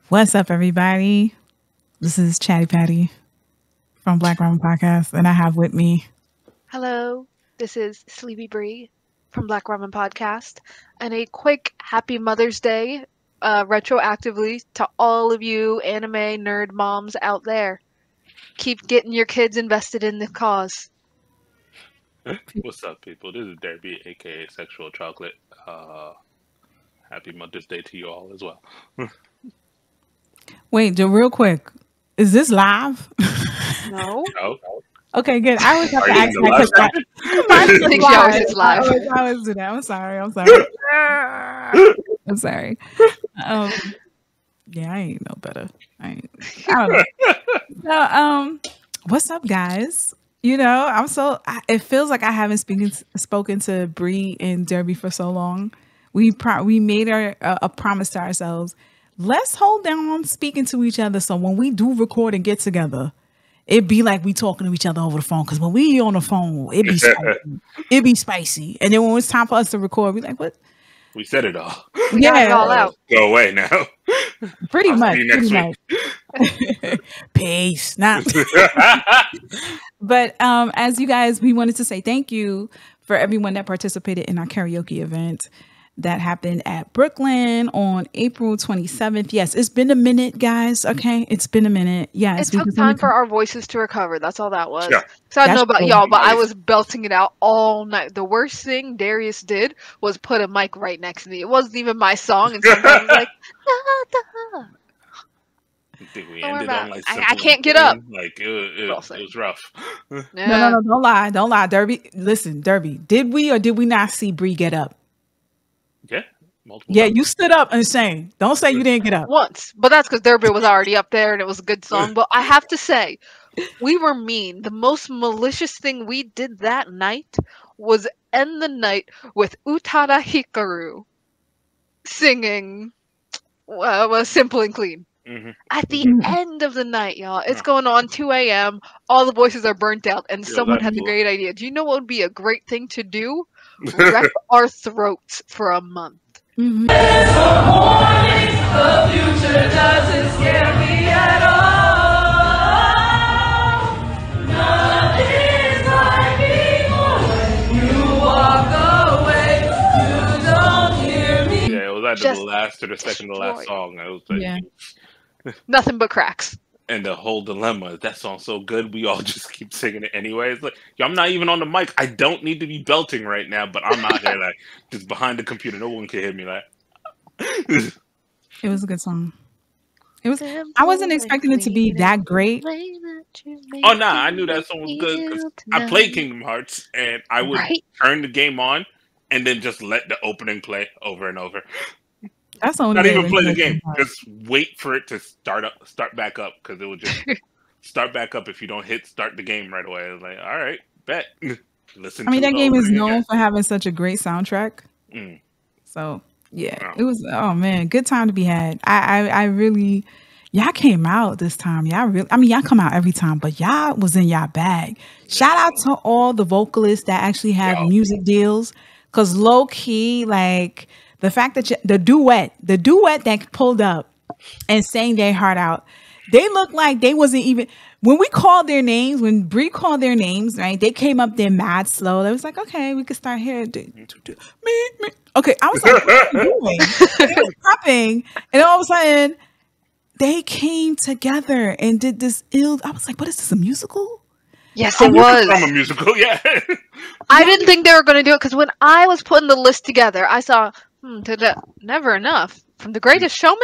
What's up, everybody? This is Chatty Patty from Black Ramen Podcast, and I have with me. Hello, this is Sleepy Bree from Black Ramen Podcast, and a quick Happy Mother's Day retroactively to all of you anime nerd moms out there. Keep getting your kids invested in the cause. What's up, people? This is Derby, aka Sexual Chocolate. Happy Mother's Day to you all as well. Wait, real quick, is this live? No? No? Okay, good. I always have Are to you ask in the that live because I think she always is live. I always do that. I'm sorry. I'm sorry. Yeah, I ain't no better. I don't know. So, what's up, guys? You know, it feels like I haven't spoken to Bree and Derby for so long. We made a promise to ourselves. Let's hold down on speaking to each other. So when we do record and get together, it'd be like we talking to each other over the phone. Because when we on the phone, it'd be spicy. It'd be spicy. And then when it's time for us to record, we like, what? We said it all. Got it all out. Go away now. Pretty I'll much. see you next Pretty much. Peace. But as you guys, we wanted to say thank you for everyone that participated in our karaoke event that happened at Brooklyn on April 27th. Yes, it's been a minute, guys. Okay, it's been a minute. Yes, It took time for our voices to recover. That's all that was. Yeah. So I don't know about That's y'all, but I nice. was belting it out all night. The worst thing Darius did was put a mic right next to me. It wasn't even my song, and sometimes like, da, da. I think we Don't worry ended about on like it. I Simple can't get and up. Clean. Like it was rough. No, don't lie, Derby. Listen, Derby, did we or did we not see Bree get up? Yeah. Multiple Yeah, times. you stood up and sang. Don't say you didn't get up. Once, but that's because Derby was already up there and it was a good song. But I have to say, we were mean. The most malicious thing we did that night was end the night with Utada Hikaru singing Simple and Clean. Mm-hmm. At the end of the night, y'all. It's going on 2 a.m. All the voices are burnt out, and someone had the cool. great idea. Do you know what would be a great thing to do? Wreck our throats for a month. Mhm. The future doesn't scare me at all. Nothing's like before when you walk away. You don't hear me. Yeah, it was either Just the last or the second to last destroyed. song. I was like, Yeah. Nothing but cracks. And the whole dilemma is that song's so good, we all just keep singing it anyway. It's like, yo, I'm not even on the mic. I don't need to be belting right now, but I'm out here like just behind the computer. No one can hear me like. It was a good song. It was. I wasn't expecting it to be that great. Oh nah, I knew that song was good because I played Kingdom Hearts and I would turn the game on and then just let the opening play over and over. That's the only Not way even to play the enjoy game. part. Just wait for it to start back up because it would just start back up if you don't hit start the game right away. It's like, all right, bet. Listen. I mean, to that the game is opening known again. for having such a great soundtrack. Mm. So yeah, Wow. it was. Oh man, good time to be had. I really, y'all came out this time. Y'all really. I mean, y'all come out every time, but y'all was in y'all bag. Shout out to all the vocalists that actually have Yo. music deals, because low key, like the fact that the duet that pulled up and sang their heart out, they looked like they wasn't even. When we called their names, when Bree called their names, right? They came up there mad slow. They was like, okay, we could start here. Me. Okay, I was like, what are you doing? And it was popping, and all of a sudden, they came together and did this ill. I was like, what is this, a musical? Yes, it was. From a musical, yeah. I didn't think they were going to do it because when I was putting the list together, I saw Never Enough from The Greatest Showman.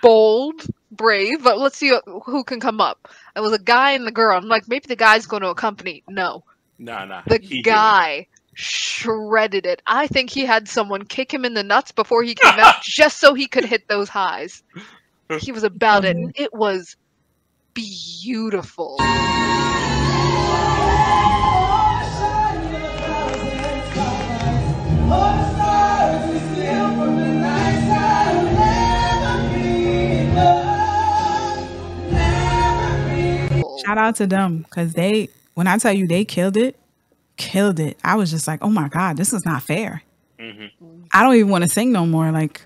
Bold, brave, but let's see who can come up. It was a guy and the girl. I'm like, maybe the guy's going to accompany. No, Nah. the he guy shredded it. I think he had someone kick him in the nuts before he came out just so he could hit those highs. He was about it. And it was beautiful. Shout out to them because when I tell you they killed it. I was just like, oh my God, this is not fair. Mm-hmm. I don't even want to sing no more. Like,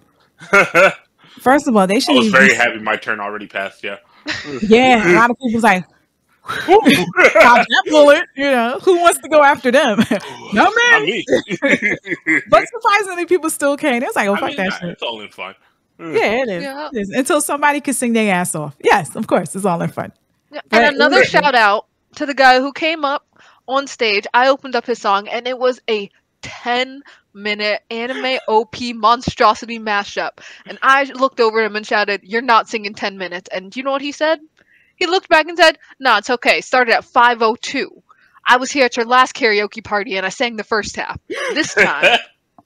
First of all, they I shouldn't was even. very happy my turn already passed. Yeah. Yeah, a lot of people's like, dodge that bullet. You know, who wants to go after them? Not Not me. me. But surprisingly, people still came. It's like, oh, I fuck mean, that nah, shit. it's all in fun. Yeah, it is. Yeah. It is. Until somebody can sing their ass off. Yes, of course, it's all in fun. Yeah, But and another listen, shout out to the guy who came up on stage. I opened up his song, and it was a 10-minute anime OP monstrosity mashup. And I looked over at him and shouted, "You're not singing 10 minutes." And do you know what he said? He looked back and said, "No, it's okay. Started at 5:02. I was here at your last karaoke party, and I sang the first half. This time,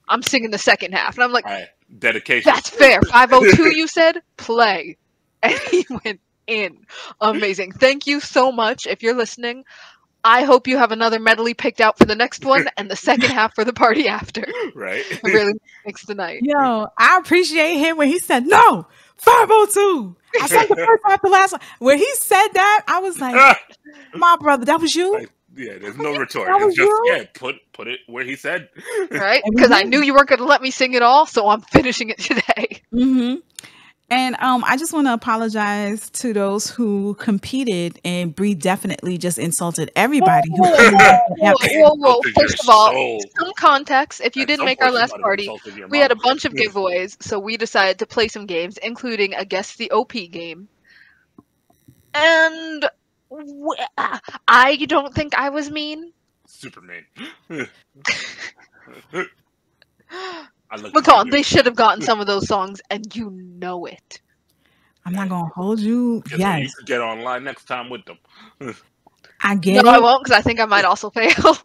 I'm singing the second half." And I'm like, All right, dedication. "That's fair. 5:02, you said? Play." And he went in. Amazing. Thank you so much. If you're listening, I hope you have another medley picked out for the next one and the second half for the party after. Right. It really makes the night. yo, I appreciate him when he said, no, 502. I sang the first half, the last one. When he said that, I was like, my brother, that was you? Like, yeah, there's no retort. That was It's just you? put it where he said. Right? And we Because I did. knew you weren't going to let me sing it all, so I'm finishing it today. Mm-hmm. And I just want to apologize to those who competed, and Bree definitely just insulted everybody. Who Whoa. Insulted First of your all, soul. some context. If you At didn't some make our point, you last might have party, insulted your we had a mom. bunch of giveaways, so we decided to play some games, including a Guess the OP game. And I don't think I was mean. Superman. I looked But at come on, you. they should have gotten some of those songs, and you know it. I'm not going to hold you. Guess what? You Yes, could get online next time with them. I get No, I it. won't, because I think I might also fail.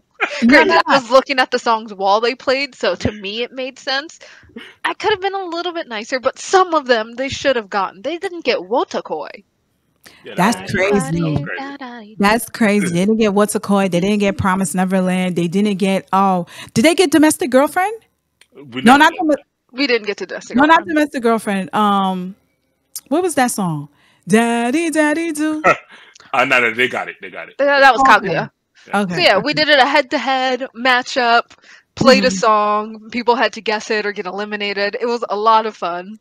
No, Granted, no, I was looking at the songs while they played, so to me it made sense. I could have been a little bit nicer, but some of them they should have gotten. They didn't get Wotakoi. Yeah, That's that crazy. was crazy. That's crazy. They didn't get What's a Coy. They didn't get Promise Neverland. They didn't get, did they get Domestic Girlfriend? We No, never not know. We didn't get to Dusty. No, not Domestic Girlfriend. What was that song? Daddy, Daddy Do. No, they got it. They got it. That was Okay. Kaguya. Okay. So yeah, we did it a head-to-head matchup. Played a Mhm. song. People had to guess it or get eliminated. It was a lot of fun.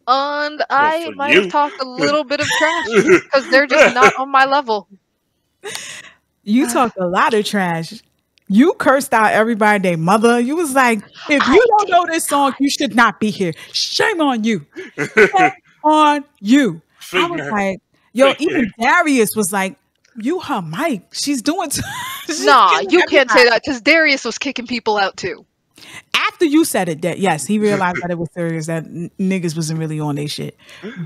And I for might you. have talked a little bit of trash because they're just not on my level. You talked a lot of trash. You cursed out everybody, their mother. You was like, if I you don't did know this song, you should not be here. Shame on you. Shame on you. I was Figure. like, yo, Figure. even Darius was like, you her mic. She's doing she's Nah, killing you can't say everybody. that because Darius was kicking people out too. After you said it, that yes, he realized that it was serious, that niggas wasn't really on their shit.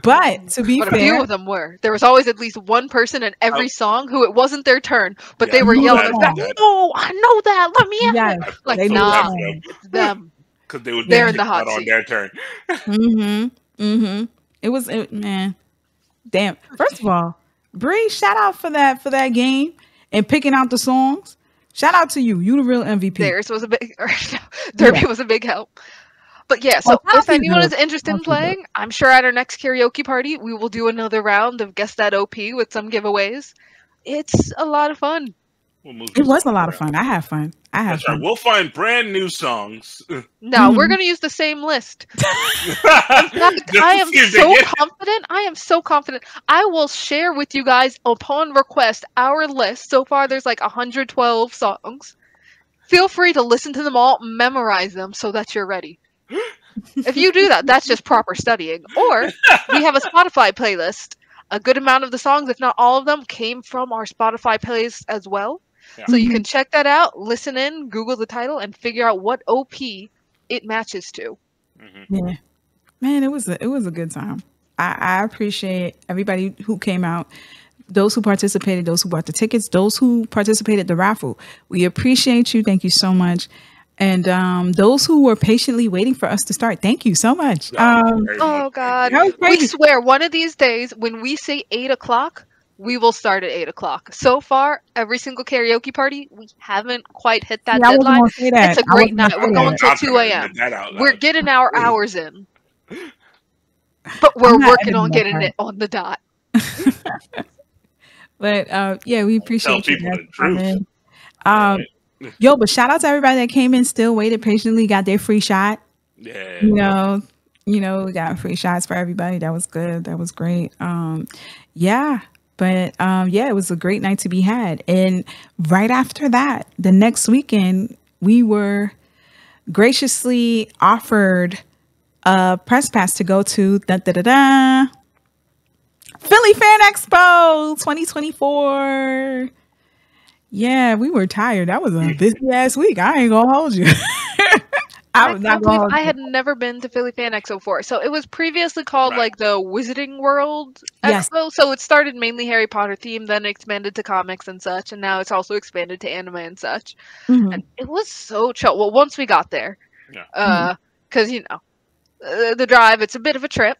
But to be But a few fair, of them were. There was always at least one person in every song who it wasn't their turn, but Yeah, they were I know yelling that. at them, "No, I know that. Let me in." yes, Like, they knew nah, the them. it's them. Because they would They're get in the kicked hot out on seat. their turn. It was man. Damn. First of all, Bree, shout out for that game and picking out the songs. Shout out to you. You the real MVP. Theirs was a big, Derby was a big help. But yeah, so Well, if thank you, anyone is Drew. interested in Thank you, Drew. playing, I'm sure at our next karaoke party we will do another round of Guess That OP with some giveaways. It's a lot of fun. We'll move It this was a song lot of around. fun. I had fun. That's right. fun. We'll find brand new songs. No, we're Mhm. going to use the same list. In Just fact, to I am see if they so get it. confident. I am so confident. I will share with you guys upon request our list. So far, there's like 112 songs. Feel free to listen to them all, memorize them so that you're ready. If you do that, that's just proper studying. Or we have a Spotify playlist. A good amount of the songs, if not all of them, came from our Spotify playlist as well. Yeah. So you can check that out, listen in, Google the title, and figure out what OP it matches to. Yeah. Man, it was a good time. I appreciate everybody who came out, those who participated, those who bought the tickets, those who participated the raffle. We appreciate you. Thank you so much. And those who were patiently waiting for us to start, thank you so much. Very Oh much. God. that was We crazy. swear one of these days when we say 8 o'clock, we will start at 8 o'clock. So far, every single karaoke party, we haven't quite hit that Yeah, I wasn't deadline. gonna say that. It's a I great wasn't gonna night. say We're that. going till I'm 2 gonna a.m. admit that out We're loud. getting our hours in. But we're I'm not working on editing that getting part. it on the dot. But yeah, we appreciate you people guys the truth. coming. Yo, but shout out to everybody that came in, still waited patiently, got their free shot. Yeah. You know, You know, we got free shots for everybody. That was good. That was great. Yeah. But yeah, it was a great night to be had. And right after that, the next weekend, we were graciously offered a press pass to go to Philly Fan Expo 2024. Yeah, we were tired. That was a busy ass week. I ain't gonna hold you. I was not can't gonna believe hold I you. had never been to Philly Fan Expo before. So it was previously called Right. like the Wizarding World Yes. Expo. So it started mainly Harry Potter themed, then expanded to comics and such, and now it's also expanded to anime and such. Mhm. And it was so chill. Well, once we got there, Yeah. because you know the drive, it's a bit of a trip,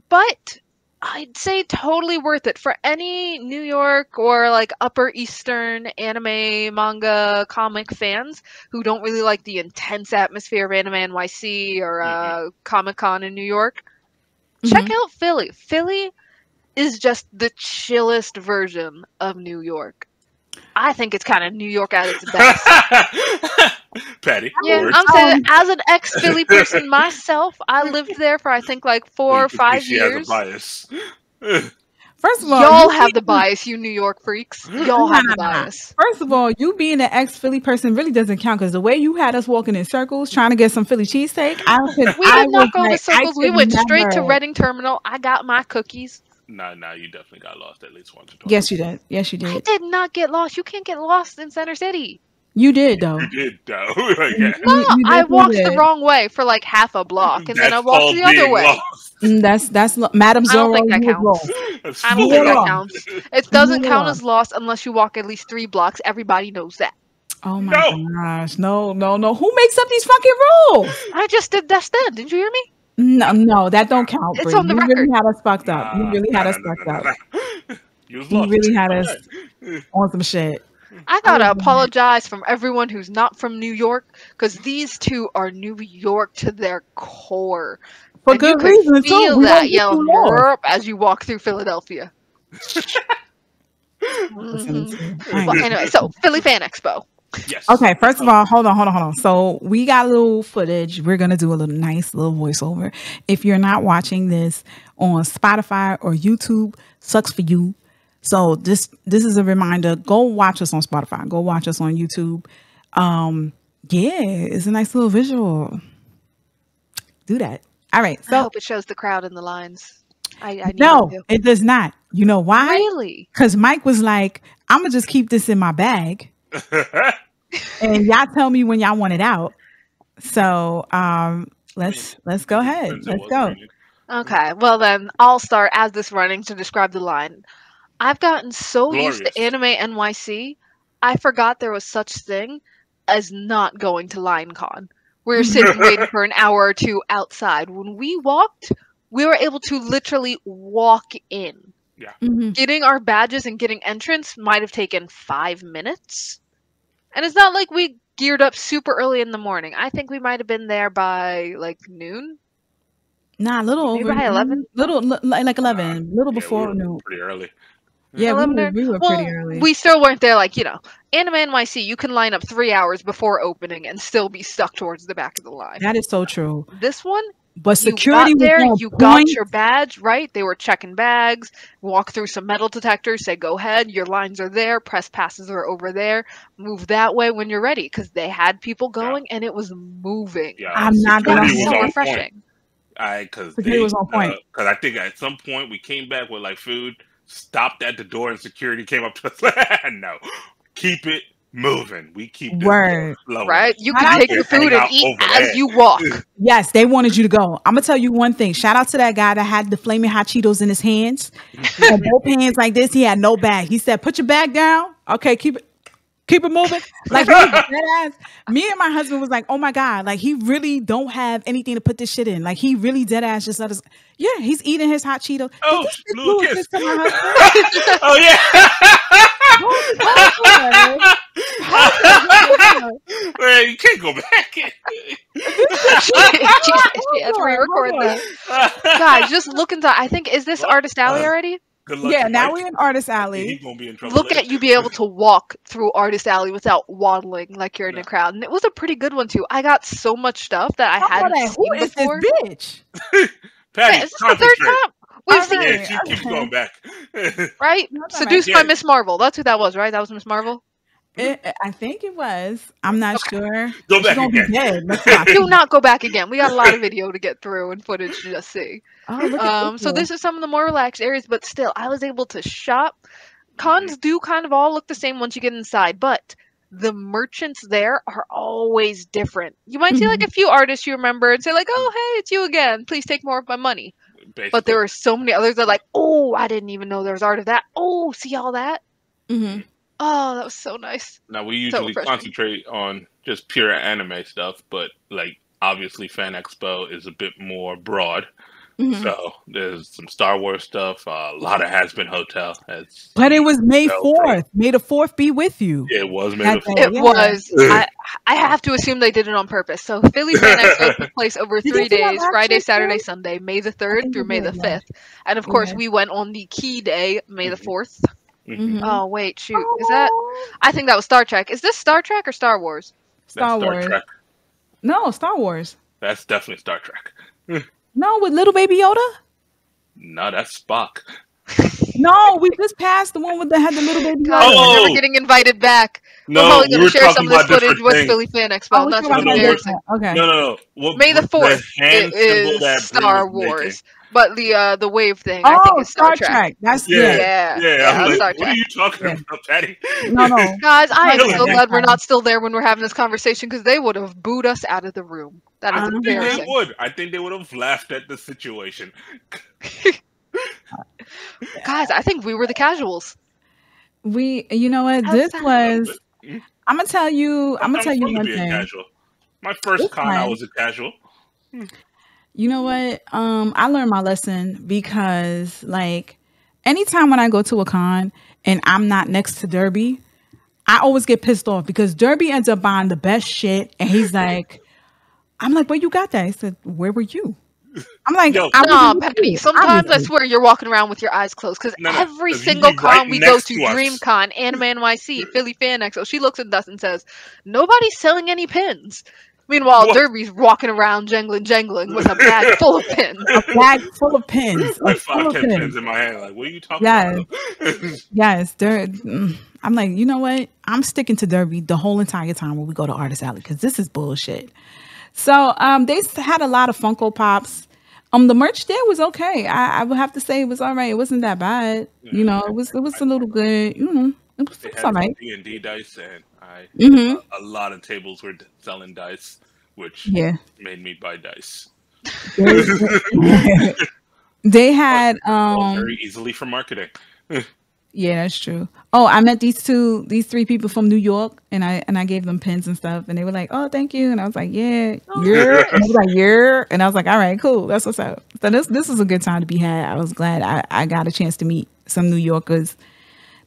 but I'd say totally worth it for any New York or like Upper Eastern anime, manga, comic fans who don't really like the intense atmosphere of Anime NYC or Comic Con in New York. Check out Philly. Philly is just the chillest version of New York. I think it's kind of New York at its best. Patty. Yeah, words. I'm saying as an ex-Philly person myself, I lived there for I think like 4 or You can see 5 she has a years. bias. First of all, Y'all you have the being- bias, you New York freaks. Y'all have the bias. First of all, you being an ex Philly person really doesn't count because the way you had us walking in circles trying to get some Philly cheesesteak, We did not go to circles. We went straight to Reading. Reading Terminal. I got my cookies. Nah, you definitely got lost at least once or twice. Yes, you did. Yes, you I did. did not get lost. You can't get lost in Center City. You did though. You did, though. Like, yeah. No, You I definitely walked did. the wrong way for like half a block, and then I That's walked called the other being way. lost. That's Madam I don't Zorro. think that You was counts. lost. That's I don't fully think that lost. counts. It doesn't You count lost. as lost unless you walk at least 3 blocks. Everybody knows that. Oh my No. gosh. No. Who makes up these fucking rules? I just did that then. Did you hear me? No, that don't count, It's Bree. on the You record. really had us fucked up. You really had us fucked up. You was You lost. really had Okay. us on some shit. I gotta apologize from everyone who's not from New York, because these two are New York to their core. For And you good could reason, too. feel We that won't get yelling you lost. "Europe" as you walk through Philadelphia. Listening Mhm. to you. Well, anyway, so Philly Fan Expo. Yes. Okay, first of all, hold on. So we got a little footage. We're gonna do a little nice little voiceover. If you're not watching this on Spotify or YouTube, sucks for you. So this is a reminder. Go watch us on Spotify. Go watch us on YouTube. Yeah, it's a nice little visual. Do that. All right. I So hope it shows the crowd in the lines. I need no, it to. it does not. You know why? Really? Because Mike was like, I'm gonna just keep this in my bag. And y'all tell me when y'all want it out. So let's go ahead. Let's go. Okay, well then I'll start as this running to describe the line. I've gotten so used to Glorious. Anime NYC, I forgot there was such thing as not going to LineCon. We were sitting waiting for an hour or two outside. When we walked, we were able to literally walk in. Mhm. Getting our badges and getting entrance might have taken 5 minutes. And it's not like we geared up super early in the morning. I think we might have been there by like noon. Nah, a little Maybe over. by 11? Like 11. Little before we were noon. pretty early. Yeah, 11 we were well, pretty early. we still weren't there like, Anime NYC, you can line up 3 hours before opening and still be stuck towards the back of the line. That is so true. This one, But you security got was there, on you got point. your badge, right? They were checking bags, walk through some metal detectors, say go ahead, your lines are there, press passes are over there, move that way when you're ready, because they had people going and it was moving. Yeah, I'm not That gonna was security so on refreshing. point. Because Security was on point. Because I think at some point we came back with like food, stopped at the door, and security came up to us. No, keep it moving. We keep this Word. flowing. Right? You Shout can out take to the food hang and out eat over as there. you walk. Yes, they wanted you to go. I'm gonna tell you one thing. Shout out to that guy that had the flaming hot Cheetos in his hands, and both hands like this. He had no bag. He said, "Put your bag down. Okay, keep it moving." Like he was dead ass. Me and my husband was like, "Oh my god!" Like he really don't have anything to put this shit in. Like he really dead ass just let us. Yeah, he's eating his hot Cheetos. Oh, Did this bitch little do a kiss. kiss to my husband? Oh yeah. Man, you can't go back. She has to re-record this. Guys, just look inside. I think, is this Artist Alley already? Good luck Yeah, to now Mike. we're in Artist He's Alley. gonna be in trouble. Look there. at you be able to walk through Artist Alley without waddling like you're in No. a crowd. And it was a pretty good one too. I got so much stuff that I Talk about hadn't that. Who seen is this before. bitch? Patty, Yeah, is this the third concentrate. time? We've All seen Yeah, right, she keeps okay. going back. right? No, it's all Seduced right. by Yeah. Miss Marvel. That's who that was, right? That was Miss Marvel. I think it was. I'm not sure. Go She's back gonna be again. dead. Let's not. Do not go back again. We got a lot of video to get through and footage to just see. Oh, look at this So one. this is some of the more relaxed areas, but still, I was able to shop. Cons do kind of all look the same once you get inside, but the merchants there are always different. You might see like a few artists you remember and say like, "Oh, hey, it's you again. Please take more of my money." Basically. But there are so many others that are like, "Oh, I didn't even know there was art of that. Oh, see all that? Mhm. Oh, that was so nice." Now we So usually refreshing. concentrate on just pure anime stuff, but like obviously Fan Expo is a bit more broad. Mhm. So there's some Star Wars stuff, a lot of Has Been Hotel. But it was May So 4th. May the 4th be with you. It was made That of day. It Yeah. was. I have to assume they did it on purpose. So Philly Fan Expo took place over Did 3 they do that days: last Friday, year, Saturday, too? Sunday, May the I 3rd think through they May the did, yeah. 5th. And of course, Yeah. we went on the key day, May the 4th. Mhm. Oh, wait, shoot. Is that? I think that was Star Trek. Is this Star Trek or Star Wars? Star That's Star Wars? Trek. No, Star Wars. That's definitely Star Trek. No, with little baby Yoda. No, that's Spock. No, we just passed the one with had the little baby God, Yoda. we're Oh! never getting invited back. We're No, probably going we're to share some talking of this about footage different with things. Philly Fan Expo. Oh, And we're that's talking what's about embarrassing. different. Okay. No. What May the the 4th hand symbol is that Star Brie was Wars. making. But the wave thing, I think, Oh, is Star Star Trek. Trek. That's Yeah, yeah. Yeah, I'm like, Star what are Trek. you talking Yeah. about, Patty? No. Guys, I am Really? so glad we're Fine. not still there when we're having this conversation because they would have booed us out of the room. That is I think embarrassing. they would. I think they would have laughed at the situation. Guys, I think we were the casuals. You know what? How's This that? was. I'm gonna tell you. I'm gonna tell you fun to one be a thing. casual. My first It's con, I fine. was a casual. You know what? I learned my lesson because, like, anytime when I go to a con and I'm not next to Derby, I always get pissed off because Derby ends up buying the best shit, and he's like, "I'm like, where you got that?" He said, "Where were you?" I'm like, Yo. "I No, wasn't with Patty. you, Sometimes I obviously." swear you're walking around with your eyes closed because No, every 'cause you single be right con we go next to, to us. DreamCon, Anime NYC, Philly Fan Expo, she looks at us and says, "Nobody's selling any pins." Meanwhile, What? Derby's walking around jangling with a bag full of pins. A bag full of pins. Like full of 5-10 pins in my hand. Like, what are you talking Yes. about? Yes, I'm like, you know what? I'm sticking to Derby the whole entire time when we go to Artist Alley because this is bullshit. So they had a lot of Funko Pops. The merch there was okay. I would have to say it was all right. It wasn't that bad. You know, it was a little good. It was They had all some right. D&D dice, and Mhm. a lot of tables were selling dice, which Yeah. made me buy dice. They had Very easily for marketing. yeah, that's true. Oh, I met these three people from New York, and I gave them pins and stuff, and they were like, "Oh, thank you," and I was like, "Yeah, yeah," and they was like, "Yeah," and I was like, "All right, cool, that's what's up." So this was a good time to be had. I was glad I got a chance to meet some New Yorkers.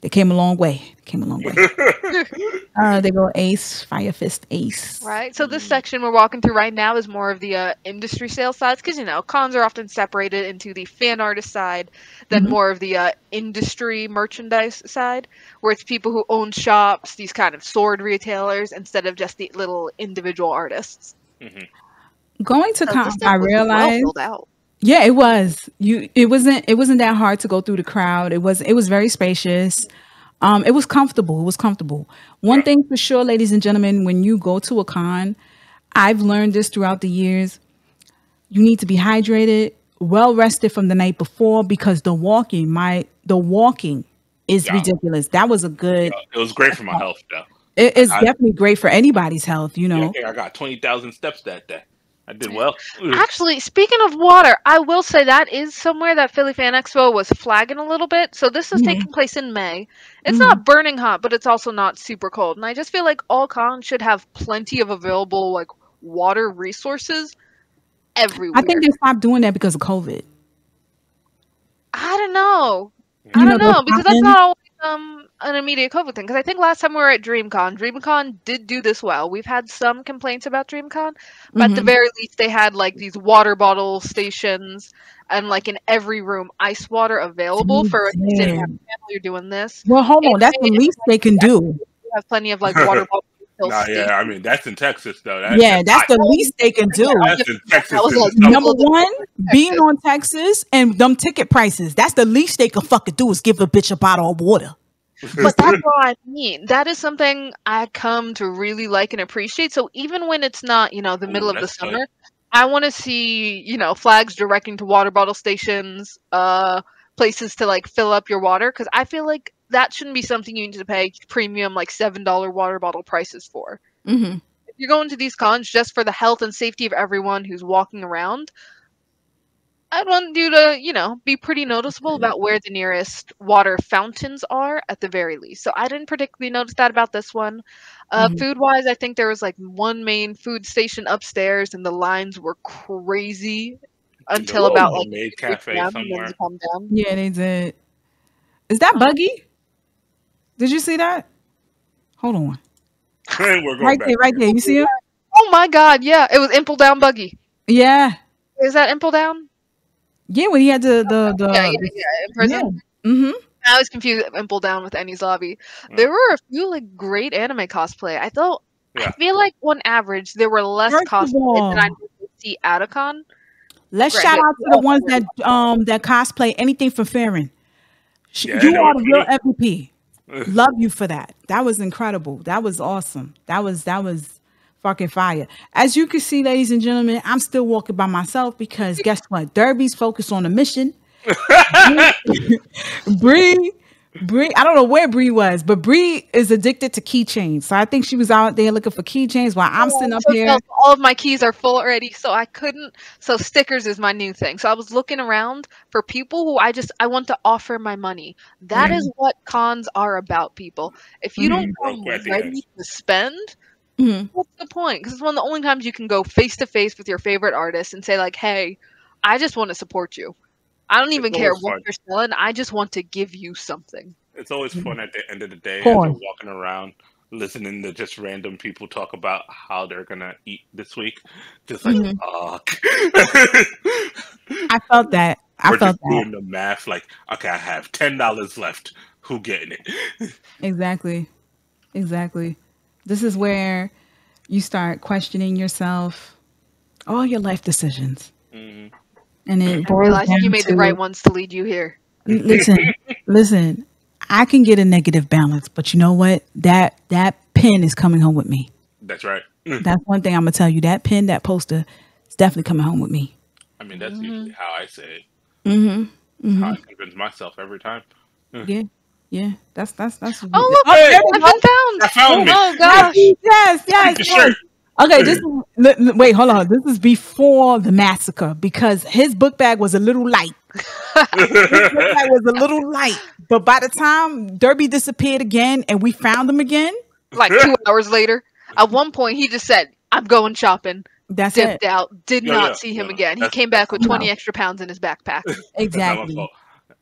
They came a long way. They go Ace, Fire Fist, Ace. Right. So this section we're walking through right now is more of the industry sales sides because cons are often separated into the fan artist side, then more of the industry merchandise side, where it's people who own shops, these kind of sword retailers, instead of just the little individual artists. Going to So cons, this stuff I was well realized. filled out. Yeah, it was. It wasn't that hard to go through the crowd. It was very spacious. It was comfortable. One thing for sure, ladies and gentlemen, when you go to a con, I've learned this throughout the years. You need to be hydrated, well rested from the night before because the walking is ridiculous. That was a good. It was great for my health, though. It's definitely great for anybody's health, Yeah, I think I got 20,000 steps that day. I did well. Actually, speaking of water, I will say that is somewhere that Philly Fan Expo was flagging a little bit. So this is taking place in May. It's not burning hot, but it's also not super cold. And I just feel like all cons should have plenty of available like water resources everywhere. I think they stopped doing that because of COVID. I don't know. You I know, don't know those because that's fountains? not always an immediate COVID thing, because I think last time we were at DreamCon did do this well. We've had some complaints about DreamCon, but at the very least they had like these water bottle stations and like in every room ice water available for if you didn't have a family or doing this. Well, hold on. That's the least they can do. We have plenty of like water bottle Nah, stations. yeah, I mean that's in Texas though. That's the least they can do. That's in Texas. That was like Number one, being on Texas and them ticket prices. That's the least they can fucking do is give a bitch a bottle of water. But that's what I mean. That is something I come to really like and appreciate. So even when it's not, you know, the middle of the summer, I want to see, you know, flags directing to water bottle stations, places to like fill up your water, because I feel like that shouldn't be something you need to pay premium like $7 water bottle prices for. Mm-hmm. If you're going to these cons just for the health and safety of everyone who's walking around, I'd want you to, you know, be pretty noticeable about where the nearest water fountains are at the very least. So I didn't particularly notice that about this one. Food-wise, I think there was like one main food station upstairs, and the lines were crazy until about like made cafe somewhere. Yeah, they did. Is that Buggy? Did you see that? Hold on. We're going Right back there, right there. You see him? Oh my God! Yeah, it was Impel Down Buggy. Yeah. Is that Impel Down? Yeah, when he had the in prison. Yeah. Mm-hmm. I was confused with Impel Down with Annie's Lobby. There were a few like great anime cosplay. I feel like on average there were less cosplay than I normally see at a con. Let's shout out to the ones that that cosplay anything for Farron. You are the real MVP. Love you for that. That was incredible. That was awesome. That was fucking fire. As you can see, ladies and gentlemen, I'm still walking by myself because guess what? Derby's focused on a mission. Bree, I don't know where Bree was, but Bree is addicted to keychains. So I think she was out there looking for keychains while I'm sitting up here. All of my keys are full already, so I couldn't. So stickers is my new thing. So I was looking around for people who I want to offer my money. That is what cons are about, people. If you don't come ready to spend, what's the point? Because it's one of the only times you can go face to face with your favorite artist and say like, "Hey, I just want to support you. I don't even care what you're selling. I just want to give you something." It's always fun at the end of the day as you're walking around, listening to just random people talk about how they're gonna eat this week. Just like, I felt that. I felt that. Doing the math, like, okay, I have $10 left. Who getting it? Exactly. This is where you start questioning yourself, all your life decisions. Mm-hmm. And it realizing you made the right ones to lead you here. Listen. I can get a negative balance, but you know what? That pen is coming home with me. That's right. That's one thing I'm gonna tell you. That pen, that poster, is definitely coming home with me. I mean, that's usually how I say it. How I convince myself every time. Yeah. That's. Oh look, I found me. Oh gosh. Yes. Okay, wait, hold on. This is before the massacre because his book bag was a little light. But by the time Derby disappeared again and we found him again, like 2 hours later, at one point he just said, "I'm going shopping." That's dipped out. Did not see him again. He came back with 20 extra pounds in his backpack. Exactly.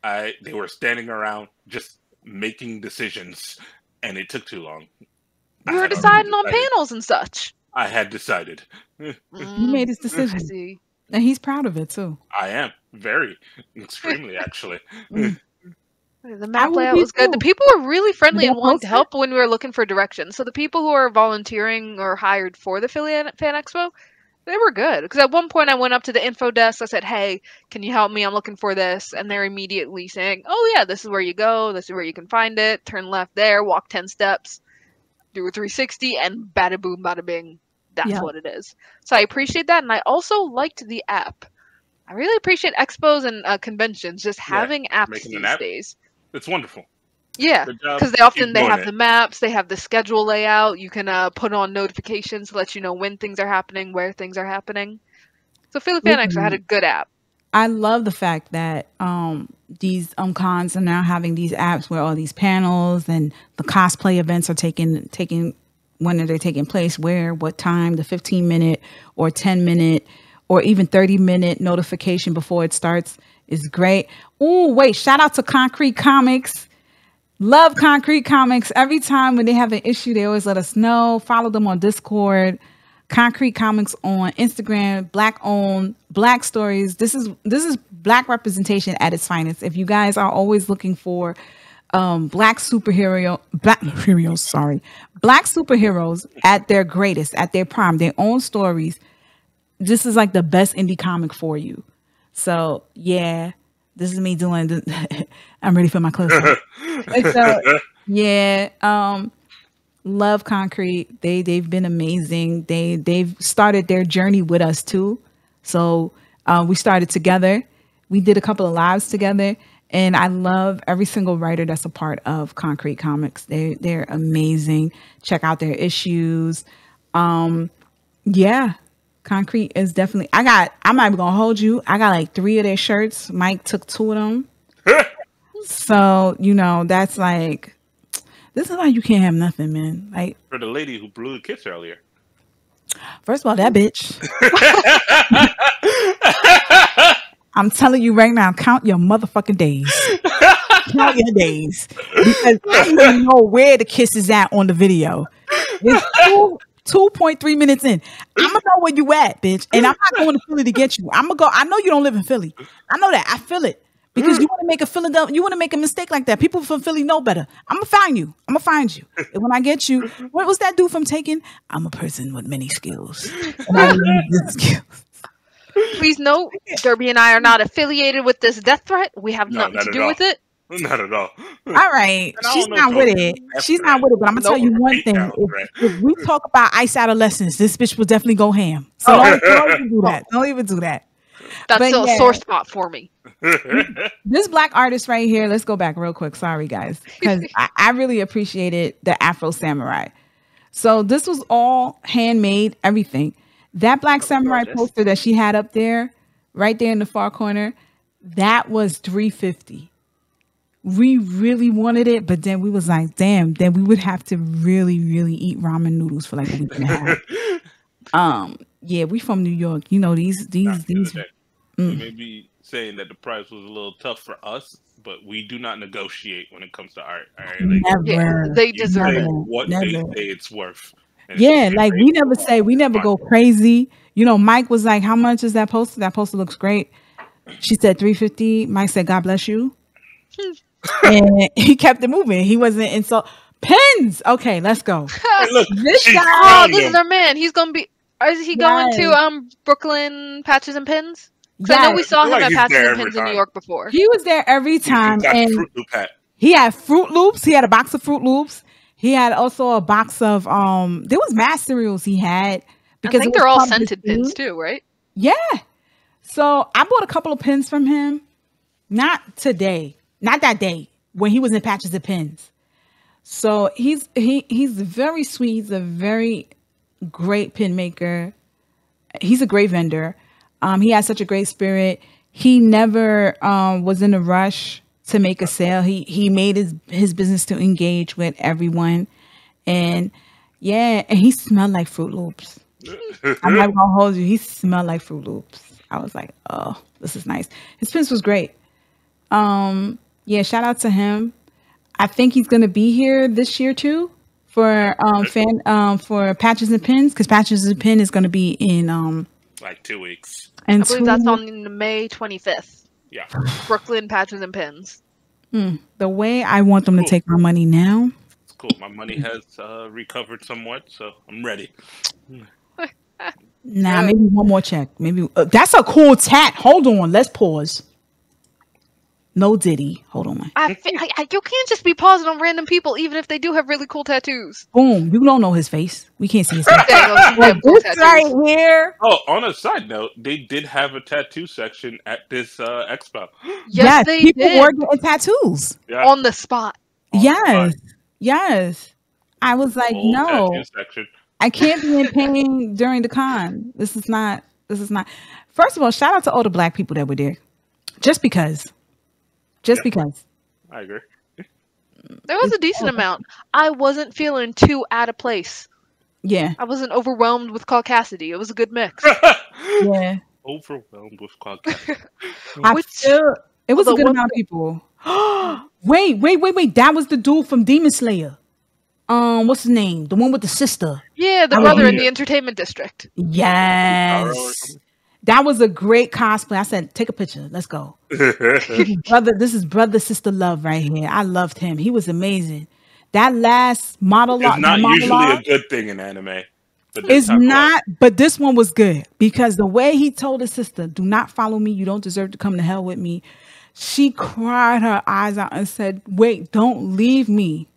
They were standing around just making decisions, and it took too long. We were deciding on panels and such. I had decided. He made his decision. And he's proud of it too. I am. Very. Extremely, actually. The map layout was good. The people were really friendly and wanted to help when we were looking for directions. So the people who are volunteering or hired for the Philly Fan Expo, they were good. Because at one point I went up to the info desk. I said, "Hey, can you help me? I'm looking for this." And they're immediately saying, "Oh yeah, this is where you go. This is where you can find it. Turn left there. Walk 10 steps. Do a 360 and bada boom, bada bing." That's what it is. So I appreciate that. And I also liked the app. I really appreciate expos and conventions just having apps these days. It's wonderful. Yeah, because they have the maps, they have the schedule layout. You can put on notifications to let you know when things are happening, where things are happening. So Philly Fan Expo had a good app. I love the fact that these cons are now having these apps where all these panels and the cosplay events are taking when are they taking place, where, what time, the 15-minute or 10-minute or even 30-minute notification before it starts is great. Oh, wait, shout out to Concrete Comics. Love Concrete Comics. Every time when they have an issue, they always let us know. Follow them on Discord. Concrete Comics on Instagram. Black owned, Black stories. This is Black representation at its finest. If you guys are always looking for black superheroes at their greatest, at their prime, their own stories, this is like the best indie comic for you. So yeah, this is me doing I'm ready for my close up. So yeah, love Concrete. They've been amazing. They've started their journey with us too. So we started together. We did a couple of lives together. And I love every single writer that's a part of Concrete Comics. They're amazing. Check out their issues. Yeah, Concrete is definitely. I'm not even gonna hold you. I got like 3 of their shirts. Mike took 2 of them. So that's like, this is why you can't have nothing, man. Like For the lady who blew the kiss earlier. First of all, that bitch. I'm telling you right now, count your motherfucking days. Count your days. Because I don't even know where the kiss is at on the video. It's 2.3 minutes in. I'm going to know where you at, bitch. And I'm not going to Philly to get you. I'm going to go. I know you don't live in Philly. I know that. I feel it. Because you want to make you want to make a mistake like that. People from Philly know better. I'm going to find you. I'm going to find you. And when I get you, what was that dude from Taken? I'm a person with many skills. And I use these skills. Please note, Derby and I are not affiliated with this death threat. We have nothing to do with it. Not at all. All right. She's not with it. She's not with it. But I'm going to tell you one thing. If we talk about ice adolescence, this bitch will definitely go ham. So don't even do that. Don't even do that. That's still a sore spot for me. This black artist right here, let's go back real quick. Sorry, guys. Because I really appreciated the Afro Samurai. So this was all handmade, everything. That Black Samurai poster that she had up there, right there in the far corner, that was $350. We really wanted it, but then we was like, damn, then we would have to really, really eat ramen noodles for like a week and a half. Yeah, we from New York. These. You may be saying that the price was a little tough for us, but we do not negotiate when it comes to art. All right? Never. They deserve it. What they say it's worth. Yeah, like we never go crazy. Mike was like, how much is that poster? That poster looks great. She said $350. Mike said, God bless you. And he kept it moving. He wasn't pens. Okay, let's go. Hey, look, this is our man. He's gonna be. Is he going to Brooklyn Patches and Pins? Because I know we saw him at Patches and Pins in New York before. He was there every time, and Fruit Loop hat. He had Fruit Loops. He had a box of Fruit Loops. He had also a box of there was mass cereals he had, because I think they're all scented pins too, right? Yeah. So I bought a couple of pins from him. Not that day when he was in Patches and Pins. So he's very sweet. He's a very great pin maker. He's a great vendor. He has such a great spirit. He never was in a rush to make a sale. He made his business to engage with everyone. And yeah, and he smelled like Fruit Loops. I'm not gonna hold you. He smelled like Fruit Loops. I was like, oh, this is nice. His pins was great. Yeah, shout out to him. I think he's gonna be here this year too for for Patches and Pins, because Patches and Pin is gonna be in like 2 weeks. And I believe that's on May 25th. Yeah. Brooklyn Patches and Pins. The way I want them to take my money now. It's cool. My money has recovered somewhat, so I'm ready. Nah, maybe one more check. Maybe that's a cool tat. Hold on, let's pause. No Diddy. Hold on. You can't just be pausing on random people, even if they do have really cool tattoos. Boom. You don't know his face. We can't see his face. This right here. Oh, on a side note, they did have a tattoo section at this expo. Yes, they people did. were getting tattoos. Yeah. On the spot. Yes. I was like, no. I can't be in pain during the con. This is not. First of all, shout out to all the black people that were there. Just because. I agree. There was a decent amount. I wasn't feeling too out of place. Yeah. I wasn't overwhelmed with caucasity. It was a good mix. Yeah. Overwhelmed with caucasity. It was a good amount of people. Wait. That was the dude from Demon Slayer. What's his name? The one with the sister. Yeah, the brother in the entertainment district. Yes. That was a great cosplay. I said, take a picture. Let's go. This is brother sister love right here. I loved him. He was amazing. That last monologue. It's not usually a good thing in anime. It's not, but this one was good because the way he told his sister, do not follow me. You don't deserve to come to hell with me. She cried her eyes out and said, wait, don't leave me.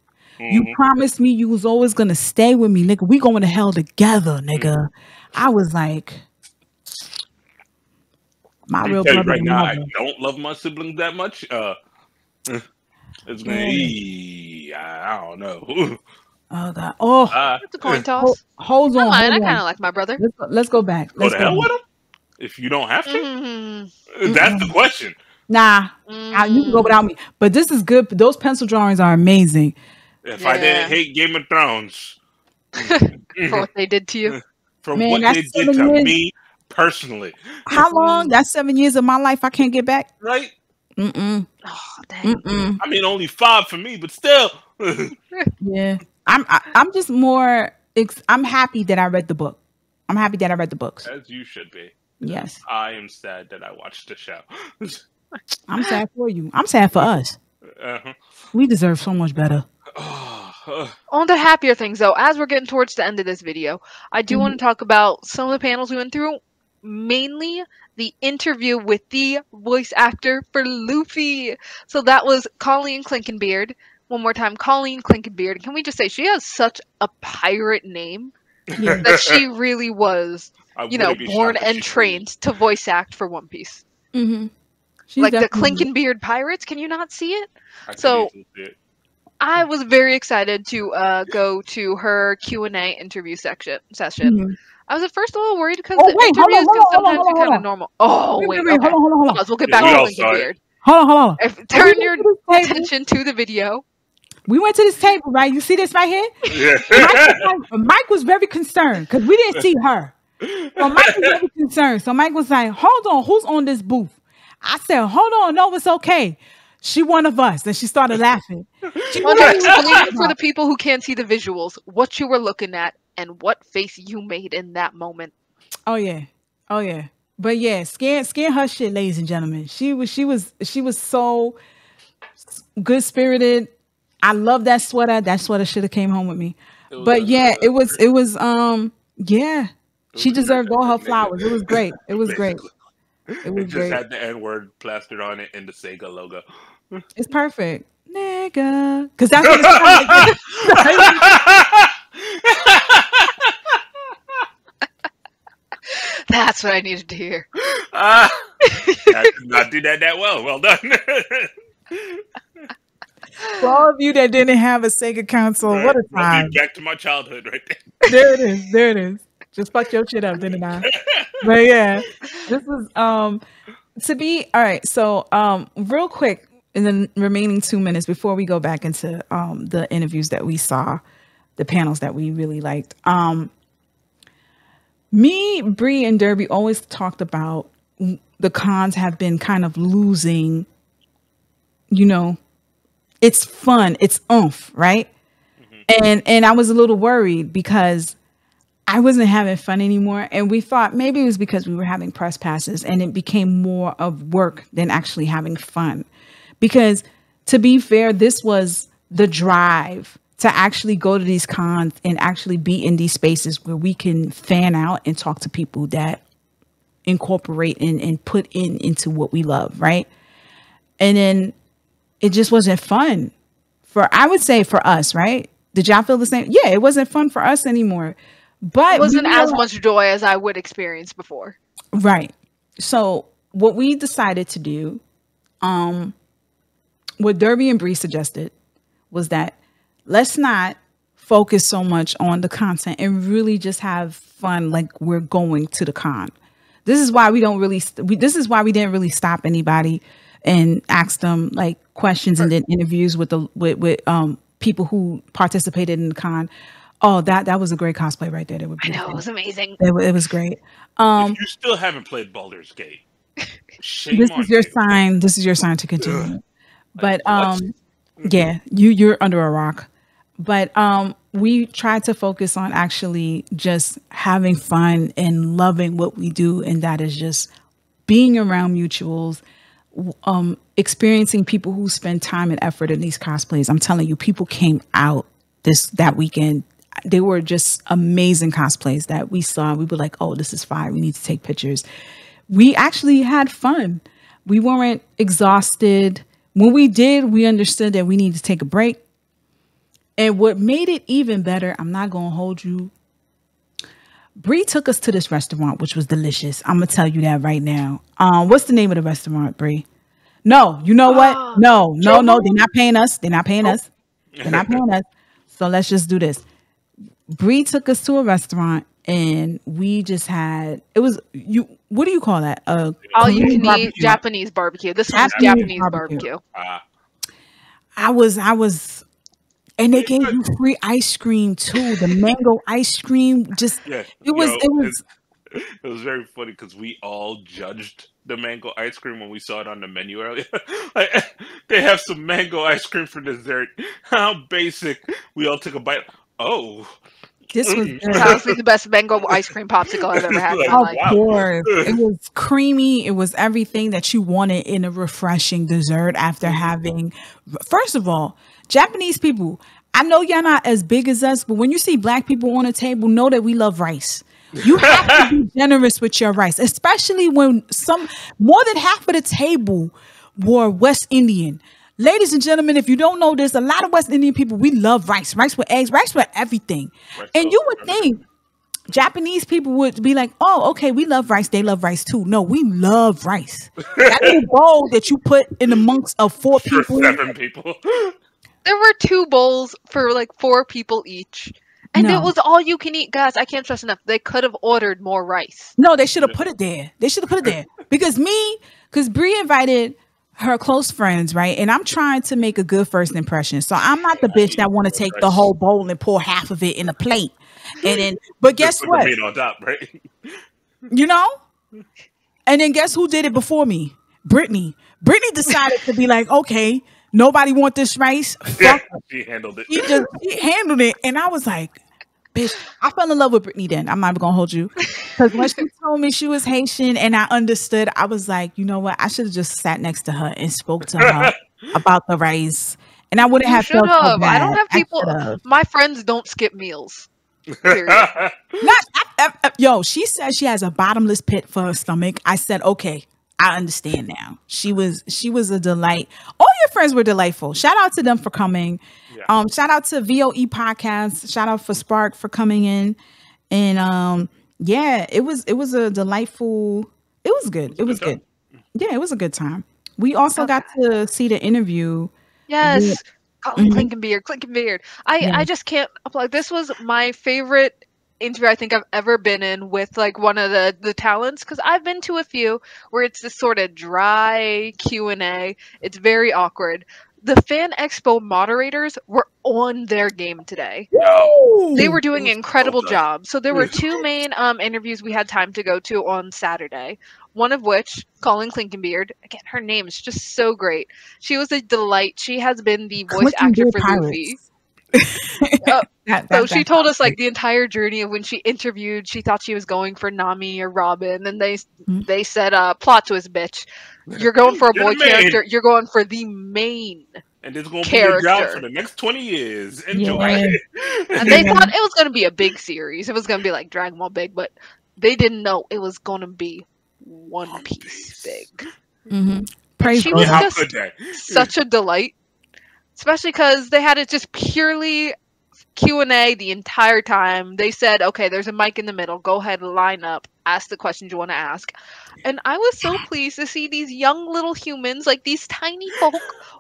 You promised me you was always going to stay with me, nigga. We going to hell together, nigga. I was like, my real brother. Right now, I don't love my siblings that much. It's me. I don't know. Oh God! Oh, it's a coin toss. Hold on. I kind of like my brother. Let's go back. Go to hell with him if you don't have to. That's the question. Nah, you can go without me. But this is good. Those pencil drawings are amazing. If I didn't hate Game of Thrones for what they did to you, for what they did to me personally, how long? That's 7 years of my life I can't get back. Right? Oh, dang. I mean, only 5 for me, but still. Yeah, I'm just more. I'm happy that I read the book. I'm happy that I read the books. As you should be. Yes. I am sad that I watched the show. I'm sad for you. I'm sad for us. We deserve so much better. On to happier things, though, as we're getting towards the end of this video, I do want to talk about some of the panels we went through, mainly the interview with the voice actor for Luffy. So that was Colleen Clinkenbeard. One more time, Colleen Clinkenbeard. Can we just say she has such a pirate name that she really was, born and trained to voice act for One Piece. Like the Clinkenbeard pirates. Can you not see it? I was very excited to go to her Q&A interview session. I was at first a little worried because the interviews can sometimes be kind of normal. Oh, wait. Okay. Hold on. We'll get back to Clinkenbeard. Hold on. Turn your attention to the video. We went to this table, right? You see this right here? Yeah. Mike was very concerned because we didn't see her. So Mike was very concerned. So Mike was like, hold on, who's on this booth? I said, hold on, no, it's okay. She one of us. And she started laughing. Explain for the people who can't see the visuals what you were looking at and what face you made in that moment. Oh yeah. But yeah, scan her shit, ladies and gentlemen. She was so good spirited. I love that sweater. That sweater should have came home with me. But yeah, it was yeah. She deserved all her flowers. It was great. It was great. It was just had the N-word plastered on it and the Sega logo. It's perfect. Nigga. Because that's what it's like. That's what I needed to hear. I did not do that well. Well done. For all of you that didn't have a Sega console, what a time. Back to my childhood right there. There it is. Just fucked your shit up, didn't I? But yeah, this is to be all right. So real quick in the remaining 2 minutes before we go back into the interviews that we saw, the panels that we really liked. Me, Bree, and Derby always talked about the cons have been kind of losing, it's fun, it's oomph, right? And I was a little worried because I wasn't having fun anymore. And we thought maybe it was because we were having press passes and it became more of work than actually having fun. Because to be fair, this was the drive to actually go to these cons and actually be in these spaces where we can fan out and talk to people that incorporate and put into what we love, right? And then it just wasn't fun I would say for us, right? Did y'all feel the same? Yeah, it wasn't fun for us anymore. But it wasn't as much joy as I would experience before. Right. So what we decided to do, what Derby and Bree suggested was that let's not focus so much on the content and really just have fun like we're going to the con. This is why we didn't really stop anybody and ask them like questions and then interviews with people who participated in the con. Oh, that was a great cosplay right there. I know, it was amazing. It was great. If you still haven't played Baldur's Gate, this is your sign. This is your sign to continue. But Yeah, you're under a rock. But we try to focus on actually just having fun and loving what we do, and that is just being around mutuals, experiencing people who spend time and effort in these cosplays. I'm telling you, people came out that weekend. They were just amazing cosplays that we saw. We were like, oh, this is fire. We need to take pictures. We actually had fun. We weren't exhausted. When we did, we understood that we needed to take a break. And what made it even better, I'm not going to hold you. Bree took us to this restaurant, which was delicious. I'm going to tell you that right now. What's the name of the restaurant, Bree? No, you know what? No. They're not paying us. They're not paying us. So let's just do this. Bree took us to a restaurant and we just had, what do you call that? All you can eat Japanese barbecue. This was Japanese barbecue. I was, and they gave you free ice cream too. The mango ice cream, it was very funny because we all judged the mango ice cream when we saw it on the menu earlier. Like, they have some mango ice cream for dessert. How basic! We all took a bite. Oh, this was honestly the best mango ice cream popsicle I've ever had in my life. Of course, it was creamy. It was everything that you wanted in a refreshing dessert after having. First of all, Japanese people, I know y'all not as big as us, but when you see Black people on a table, know that we love rice. You have to be generous with your rice, especially when more than half of the table were West Indian. Ladies and gentlemen, if you don't know this, a lot of West Indian people, we love rice. Rice with eggs, rice with everything. And you would think Japanese people would be like, oh, okay, we love rice. They love rice too. No, we love rice. That little bowl that you put in amongst of 4 people. 7 people. There were 2 bowls for like 4 people each. And it was all you can eat, guys. I can't stress enough. They could have ordered more rice. No, they should have put it there. Because Bree invited her close friends, right? And I'm trying to make a good first impression. So I'm not the bitch that want to take the whole bowl and pour half of it in a plate. And then, but guess what? The meat on top, right? You know? And then guess who did it before me? Brittany. Brittany decided to be like, okay, nobody want this rice. Fuck. She handled it. She handled it. And I was like, bitch, I fell in love with Brittany then. I'm not even going to hold you. Because when she told me she was Haitian and I understood, I was like, you know what? I should have just sat next to her and spoke to her about the rice. And I wouldn't have felt so bad. I don't have people. My friends don't skip meals. Yo, she said she has a bottomless pit for her stomach. I said, okay, I understand now. She was a delight. All your friends were delightful. Shout out to them for coming. Yeah. Shout out to VOE Podcast. Shout out for Spark for coming in. And yeah, it was a delightful. It was good. It was good. Yeah, it was a good time. We also got to see the interview. Yes. Clinkenbeard. I just can't apply. This was my favorite interview I think I've ever been in with like one of the talents, because I've been to a few where it's this sort of dry Q&A. It's very awkward. The Fan Expo moderators were on their game today. Woo! They were doing an incredible job. So there were 2 main interviews we had time to go to on Saturday. One of which, Colin Clinkenbeard, again, her name is just so great. She was a delight. She has been the voice actor for Luffy. So she told us like the entire journey of when she interviewed. She thought she was going for Nami or Ramen, and they said, "Plot twist, bitch. You're going for a boy character. You're going for the main." And it's going to be your job for the next 20 years. Enjoy. Right. And they thought it was going to be a big series. It was going to be like Dragon Ball big, but they didn't know it was going to be One Piece big. Mm-hmm. She was just such a delight, especially because they had it just purely Q&A the entire time. They said, okay, there's a mic in the middle. Go ahead, line up, ask the questions you want to ask. And I was so pleased to see these young little humans, like these tiny folk,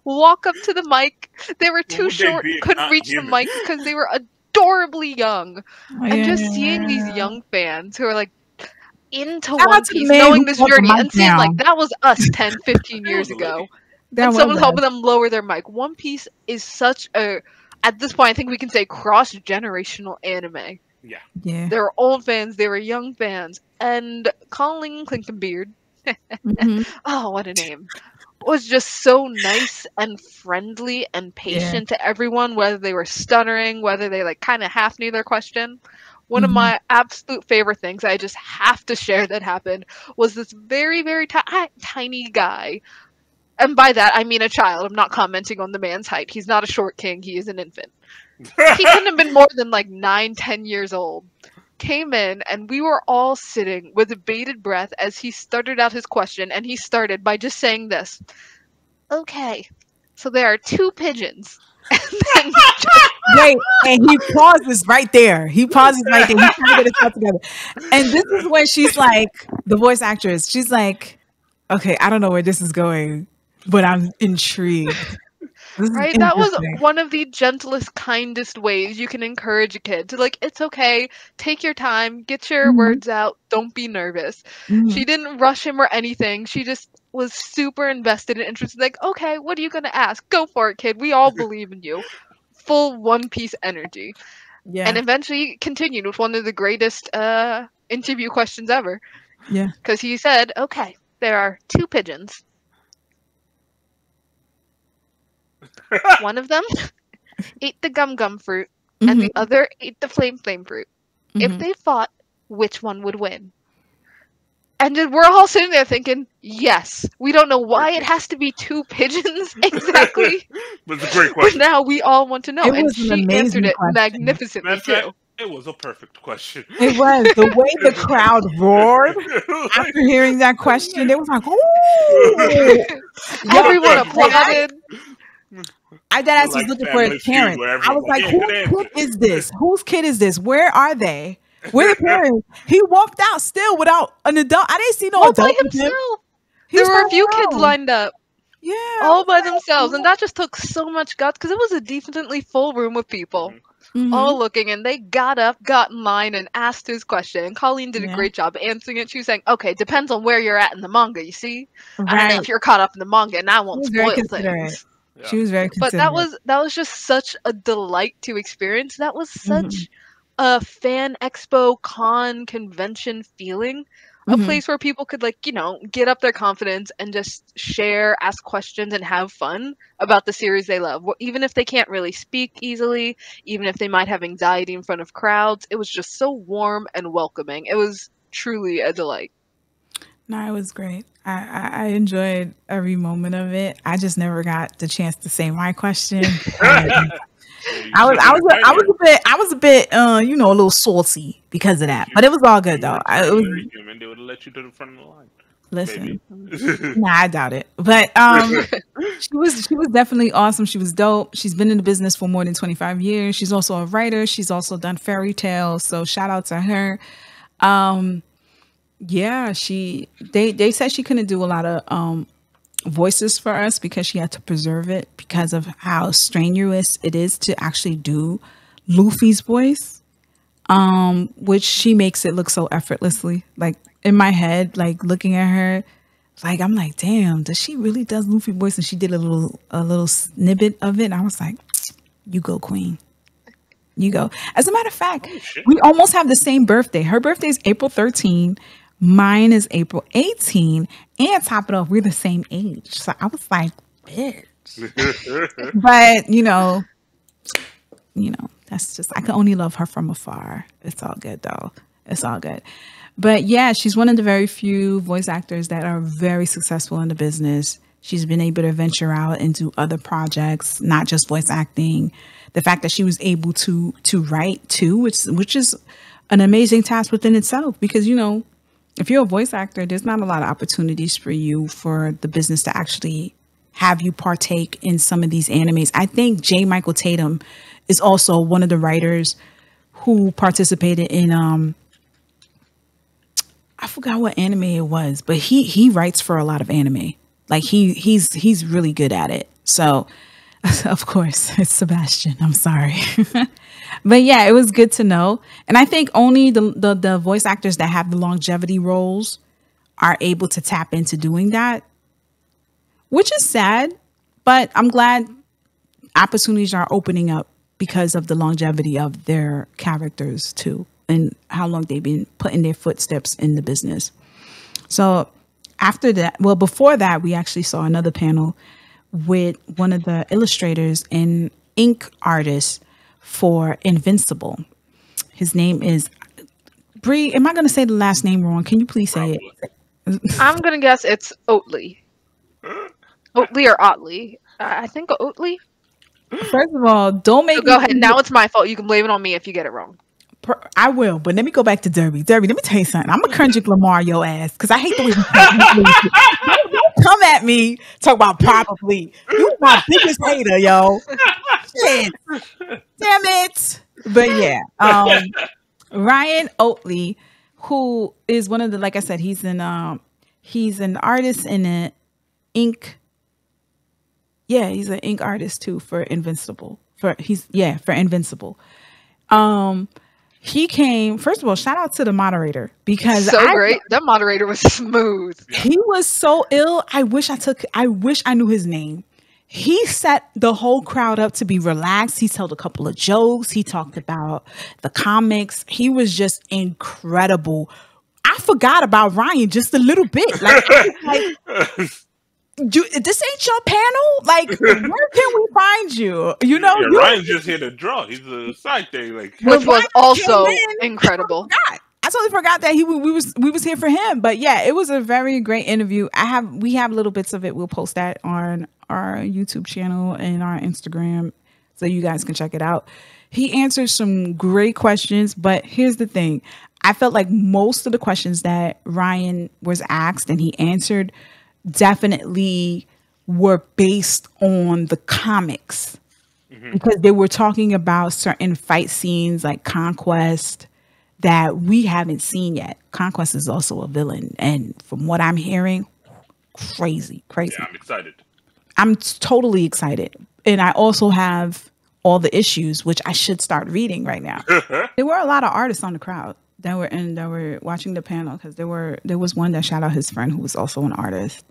walk up to the mic. They were too short, couldn't reach the mic because they were adorably young. And just seeing these young fans who are like into One Piece, knowing this journey, and seeing like that was us 10, 15 years ago. And someone's helping them lower their mic. One Piece is such a, at this point, I think we can say cross-generational anime. Yeah. There were old fans, there were young fans, and Colin Clinkenbeard. Oh, what a name! was just so nice and friendly and Yeah. patient to everyone, whether they were stuttering, whether they like kind of half knew their question. One of Mhm. my absolute favorite things I just have to share that happened was this very, very tiny guy. And by that, I mean a child. I'm not commenting on the man's height. He's not a short king. He is an infant. He couldn't have been more than like 9, 10 years old. Came in, and we were all sitting with bated breath as he stuttered out his question. And he started by just saying this. Okay, so there are 2 pigeons. And then Wait, and he pauses right there. He pauses right there. He's trying to get his thoughts together. And this is when she's like, the voice actress, she's like, okay, I don't know where this is going, but I'm intrigued. This is right, that was interesting. one of the gentlest, kindest ways you can encourage a kid to like, it's okay, take your time, get your Mhm. words out, don't be nervous. Mhm. She didn't rush him or anything. She just was super invested and interested. Like, okay, what are you gonna ask? Go for it, kid. We all believe in you. Full One Piece energy. Yeah. And eventually continued with one of the greatest interview questions ever. Yeah. Because he said, okay, there are 2 pigeons. One of them ate the gum fruit, and Mhm. the other ate the flame fruit. If Mhm. they fought, which one would win? And then we're all sitting there thinking, yes, we don't know why it has to be 2 pigeons exactly, But it's a great but question. now we all want to know. It And was an she answered amazing it question. magnificently Matter of fact, too. it was a perfect question. It was the way the crowd roared after hearing that question. They was like, "Ooh!" Everyone Like, applauded. I dead ass was like looking for Family his Feud, parents. where I everyone's was like, yeah, "Whose good kid answer. is this? Whose kid is this? Where are they? Where the parents?" He walked out still without an adult. I didn't see no All by adult with him. himself. He There was were a by few kids himself. lined up, Yeah, all by themselves, and that just took so much guts because it was a decently full room of people. Mhm. All looking, and they got up, got in line, and asked his question. And Colleen did a Yeah. great job answering it. She was saying, okay, depends on where you're at in the manga, you see? I don't know Right. if you're caught up in the manga, and I She won't was very spoil considerate. things. She was very But considerate. that was just such a delight to experience. That was Mhm. such a fan expo con convention feeling. A Mhm. place where people could like, you know, get up their confidence and just share, ask questions, and have fun about the series they love. Even if they can't really speak easily, even if they might have anxiety in front of crowds, it was just so warm and welcoming. It was truly a delight. No, it was great. I enjoyed every moment of it. I just never got the chance to say my question. I was a bit, you know, a little salty because of that, but it was all good though. It was, Very human. They would have let you to the front of the line. listen, Maybe. nah, I doubt it, but she was definitely awesome. She was dope. She's been in the business for more than 25 years. She's also a writer. She's also done fairy tales. So shout out to her. Yeah, they said she couldn't do a lot of voices for us because she had to preserve it because of how strenuous it is to actually do Luffy's voice, which she makes it look so effortlessly. Like in my head, like looking at her, like I'm like, damn, does she really does Luffy voice? And she did a little snippet of it. And I was like, you go, queen. You go. As a matter of fact, we almost have the same birthday. Her birthday is April 13. Mine is April 18. And top it off, we're the same age. So I was like, bitch. But, you know, that's just, I can only love her from afar. It's all good, though. It's all good. But yeah, she's one of the very few voice actors that are very successful in the business. She's been able to venture out into other projects, not just voice acting. The fact that she was able to write too, which is an amazing task within itself, because, you know, if you're a voice actor, there's not a lot of opportunities for you for the business to actually have you partake in some of these animes. I think J. Michael Tatum is also one of the writers who participated in I forgot what anime it was, but he writes for a lot of anime. Like he's really good at it. So of course it's Sebastian. I'm sorry. But yeah, it was good to know. And I think only the voice actors that have the longevity roles are able to tap into doing that, which is sad, but I'm glad opportunities are opening up because of the longevity of their characters too, and how long they've been putting their footsteps in the business. So after that, well, before that, we actually saw another panel with one of the illustrators and ink artists for Invincible. His name is Bree. Am I going to say the last name wrong? Can you please say it? I'm gonna guess it's Oatley. Oatley or Otley. I think Oatley. First of all, don't make So go ahead. Now it's my fault. You can blame it on me if you get it wrong. I will, but let me go back to Derby. Derby, let me tell you something. I'm a Kendrick Lamar your ass because I hate the way don't come at me talk about probably. You my biggest hater, yo. Shit. Damn it. But yeah, Ryan Oatley, who is one of the, like I said, he's an artist in an ink. Yeah, he's an ink artist too for Invincible. For Invincible. He came, first of all, shout out to the moderator because great. That moderator was smooth. He was so ill. I wish I knew his name. He set the whole crowd up to be relaxed. He told a couple of jokes. He talked about the comics. He was just incredible. I forgot about Ryan just a little bit. This ain't your panel. Like, where can we find you? You know, Ryan's just here to draw. He's a side thing, like, which was also incredible. I totally forgot that we was here for him. But yeah, it was a very great interview. We have little bits of it. We'll post that on our YouTube channel and our Instagram so you guys can check it out. He answered some great questions, but here's the thing. I felt like most of the questions that Ryan was asked and he answered definitely were based on the comics because they were talking about certain fight scenes like Conquest that we haven't seen yet. Conquest is also a villain, and from what I'm hearing, crazy. Yeah, I'm excited. I'm totally excited, and I also have all the issues, which I should start reading right now. There were a lot of artists on the crowd that were watching the panel because there was one that shouted out his friend who was also an artist.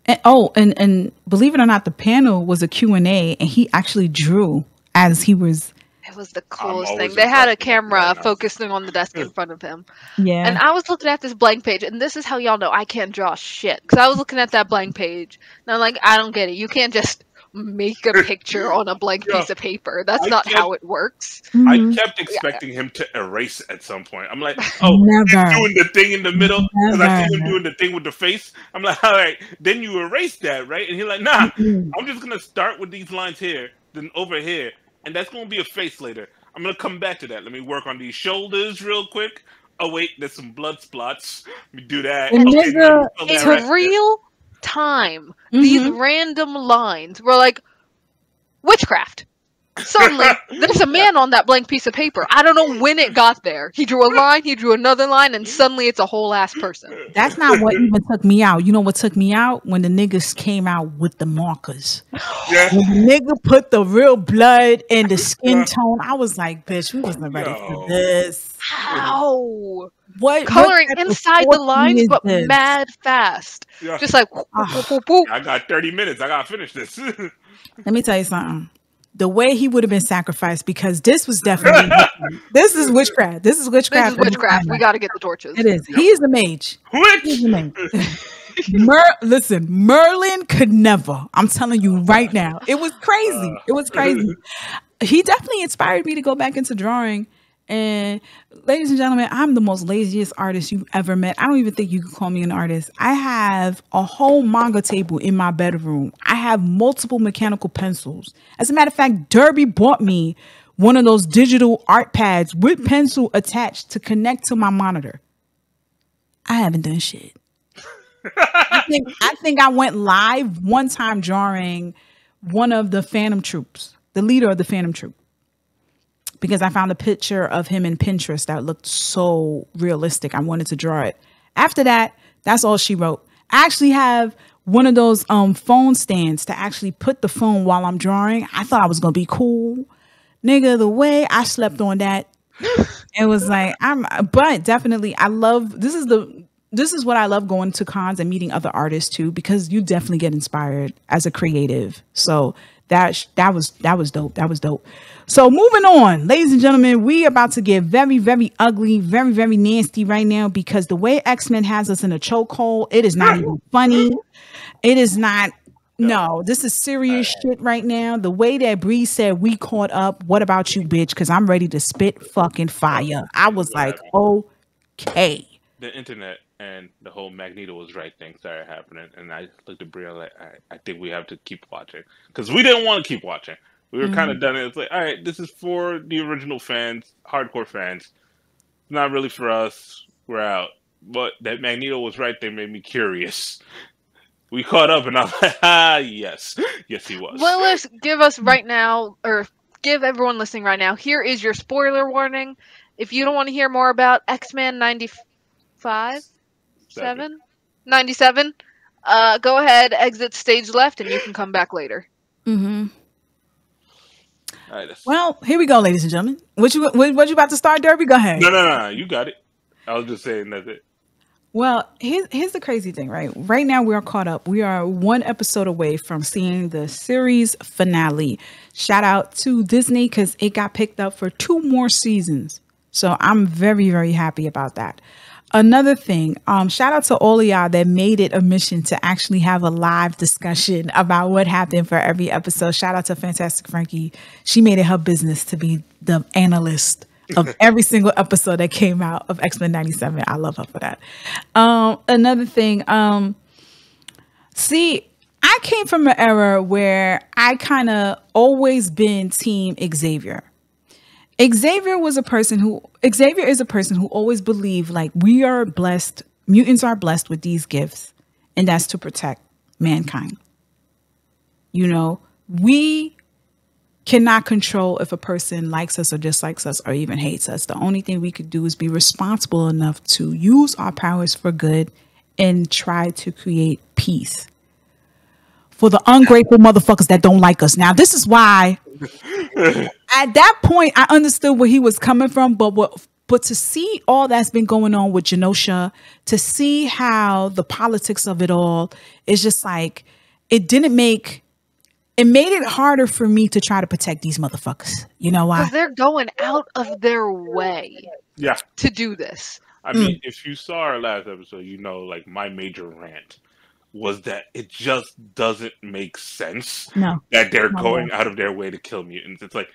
And believe it or not, the panel was a Q&A, and he actually drew as he was. It was the coolest thing. They had a camera focusing on the desk in front of him. Yeah. And I was looking at this blank page, and this is how y'all know I can't draw shit. Because I was looking at that blank page, and I'm like, I don't get it. You can't just make a picture on a blank piece of paper. That's not how it works. I kept expecting him to erase at some point. I'm like, oh, he's doing the thing in the middle because I see him doing the thing with the face. I'm like, all right, then you erase that, right? And he's like, nah, I'm just gonna start with these lines here, then over here, and that's gonna be a face later. I'm gonna come back to that. Let me work on these shoulders real quick. Oh wait, there's some blood spots. Let me do that. It's real time. These random lines were like witchcraft. Suddenly, there's a man on that blank piece of paper. I don't know when it got there. He drew a line, he drew another line, and suddenly it's a whole ass person. That's not what even took me out. You know what took me out? When the niggas came out with the markers. Yeah. When the nigga put the real blood and the skin tone, I was like, bitch, we wasn't ready for this. How? What Coloring inside the lines, but mad fast. Yeah. Just like, I got 30 minutes. I gotta finish this. Let me tell you something. The way he would have been sacrificed, because this was definitely this is witchcraft. This is witchcraft. We got to get the torches. It is. He is the mage. He's the mage. Listen, Merlin could never. I'm telling you right now. It was crazy. It was crazy. He definitely inspired me to go back into drawing. And ladies and gentlemen, I'm the most laziest artist you've ever met. I don't even think you could call me an artist. I have a whole manga table in my bedroom. I have multiple mechanical pencils. As a matter of fact, Derby bought me one of those digital art pads with pencil attached to connect to my monitor. I haven't done shit. I think I went live one time drawing one of the Phantom Troops, the leader of the Phantom Troop, because I found a picture of him in Pinterest that looked so realistic. I wanted to draw it. After that, that's all she wrote. I actually have one of those phone stands to actually put the phone while I'm drawing. I thought I was going to be cool. Nigga, the way I slept on that, it was like, but definitely, this is what I love, going to cons and meeting other artists too, because you definitely get inspired as a creative. So That was dope. That was dope. So moving on, ladies and gentlemen, we about to get very, very ugly, very, very nasty right now because the way X-Men has us in a chokehold, it is not even funny. It is not. No, this is serious shit right now. The way that Bree said we caught up. What about you, bitch? Because I'm ready to spit fucking fire. I was like, okay. The internet and the whole Magneto was right thing started happening, and I looked at Brie like, I think we have to keep watching because we didn't want to keep watching. We were kind of done. It's like, all right, this is for the original fans, hardcore fans. It's not really for us. We're out. But that Magneto was right thing made me curious. We caught up, and I'm like, yes, he was. Well, let's give us right now, or give everyone listening right now. Here is your spoiler warning. If you don't want to hear more about X-Men 95, 97, go ahead, exit stage left, and you can come back later. Mm-hmm. All right, well, here we go, ladies and gentlemen. What you about to start, Derby? Go ahead. No, you got it. I was just saying that's it. Well, here's the crazy thing, right? Right now we are caught up. We are one episode away from seeing the series finale. Shout out to Disney because it got picked up for 2 more seasons. So I'm very, very happy about that. Another thing, shout out to all of y'all that made it a mission to actually have a live discussion about what happened for every episode. Shout out to Fantastic Frankie. She made it her business to be the analyst of every single episode that came out of X-Men 97. I love her for that. Another thing, see, I came from an era where I kind of always been team Xavier. Xavier is a person who always believed like we are blessed, mutants are blessed with these gifts, and that's to protect mankind. You know, we cannot control if a person likes us or dislikes us or even hates us. The only thing we could do is be responsible enough to use our powers for good and try to create peace for the ungrateful motherfuckers that don't like us. Now, this is why at that point I understood where he was coming from, but to see all that's been going on with Genosha, to see how the politics of it all is just like, it made it harder for me to try to protect these motherfuckers. You know why? Because they're going out of their way to do this. I mean, if you saw our last episode, you know, like my major rant was that it just doesn't make sense that they're going out of their way to kill mutants. It's like,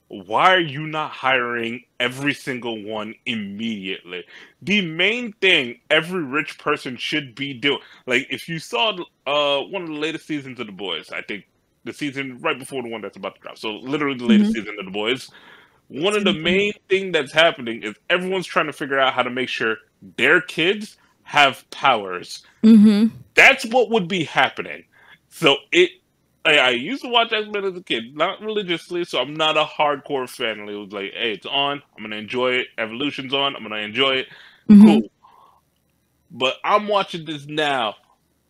why are you not hiring every single one immediately? The main thing every rich person should be doing, like if you saw one of the latest seasons of The Boys, I think the season right before the one that's about to drop, so literally the latest season of The Boys, one of the main thing that's happening is everyone's trying to figure out how to make sure their kids have powers. That's what would be happening. So I used to watch X-Men as a kid, not religiously, so I'm not a hardcore fan. It was like, hey, it's on, I'm gonna enjoy it. Evolution's on, I'm gonna enjoy it. Cool. But I'm watching this now,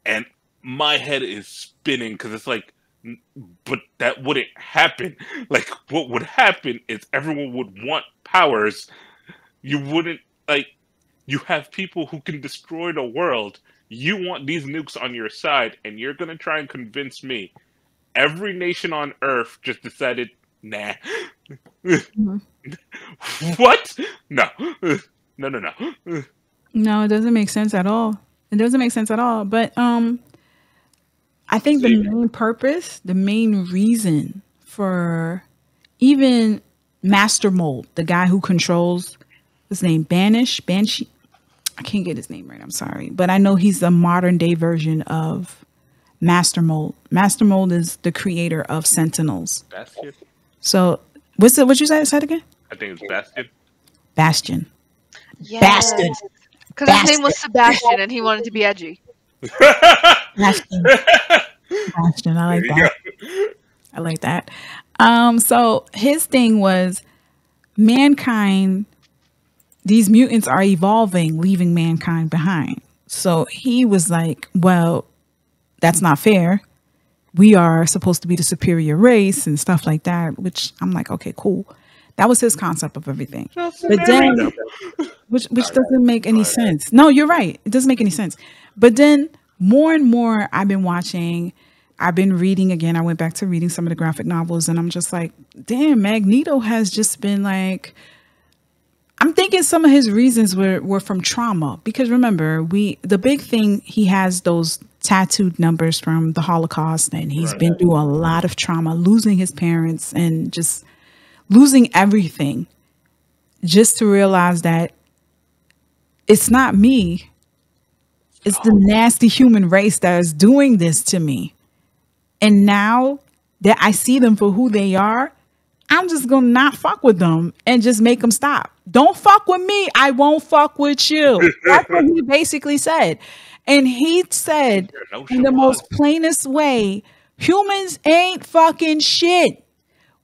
and my head is spinning because it's like, but that wouldn't happen. Like, what would happen is everyone would want powers. You wouldn't, like, you have people who can destroy the world. You want these nukes on your side, and you're going to try and convince me. Every nation on Earth just decided, nah. What? No. No. No, it doesn't make sense at all. It doesn't make sense at all. But I think the main purpose, the main reason for even Master Mold, the guy who controls his name, Banshee. I can't get his name right. I'm sorry. But I know he's a modern day version of Master Mold. Master Mold is the creator of Sentinels. Bastion? So what you said again? I think it's Bastion. Bastion. Yes. Bastion. Because his name was Sebastian and he wanted to be edgy. Bastion. Bastion. I like that. I like that. So his thing was mankind, these mutants are evolving, leaving mankind behind. So he was like, well, that's not fair. We are supposed to be the superior race and stuff like that, which I'm like, okay, cool. That was his concept of everything. But then, which doesn't make any sense. No, you're right. It doesn't make any sense. But then more and more I've been watching, I've been reading again. I went back to reading some of the graphic novels, and I'm just like, damn, Magneto has just been like, I'm thinking some of his reasons were from trauma. Because remember, the big thing, he has those tattooed numbers from the Holocaust, and he's been through a lot of trauma, losing his parents and just losing everything, just to realize that it's not me. It's the nasty human race that is doing this to me. And now that I see them for who they are, I'm just going to not fuck with them and just make them stop. Don't fuck with me. I won't fuck with you. That's what he basically said. And he said in the most plainest way, humans ain't fucking shit.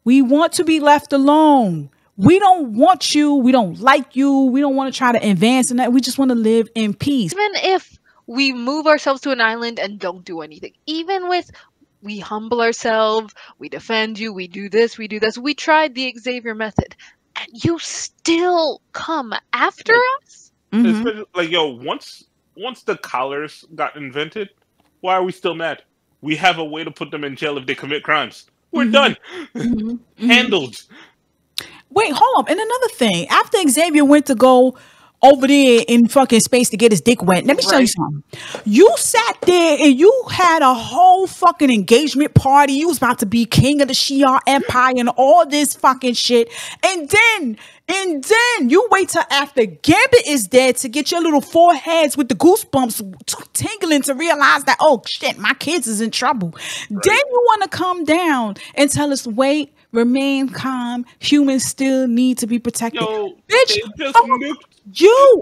We want to be left alone. We don't want you. We don't like you. We don't want to try to advance in that. We just want to live in peace. Even if we move ourselves to an island and don't do anything, even with we humble ourselves, we defend you, we do this, we tried the Xavier method, and you still come after us? Mm-hmm. Like, yo, once the collars got invented, why are we still mad? We have a way to put them in jail if they commit crimes. We're done. Handled. Wait, hold up. And another thing, after Xavier went to go over there in fucking space to get his dick wet, let me tell you something. You sat there and you had a whole fucking engagement party. You was about to be king of the Shi'ar Empire and all this fucking shit. And then you wait till after Gambit is dead to get your little foreheads with the goosebumps tingling to realize that, oh shit, my kids is in trouble. Then you want to come down and tell us, wait, remain calm. Humans still need to be protected. Yo, bitch,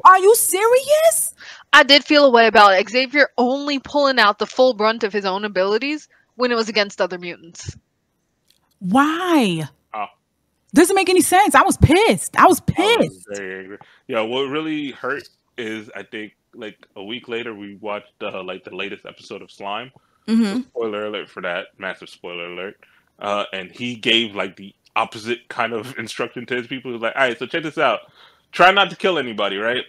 are you serious? I did feel a way about it. Xavier only pulling out the full brunt of his own abilities when it was against other mutants. Why? Doesn't make any sense. I was pissed. I was very angry. Yeah, what really hurt is, I think, like a week later, we watched like the latest episode of Slime. So spoiler alert for that. Massive spoiler alert. And he gave like the opposite kind of instruction to his people. He was like, all right, so check this out. Try not to kill anybody, right?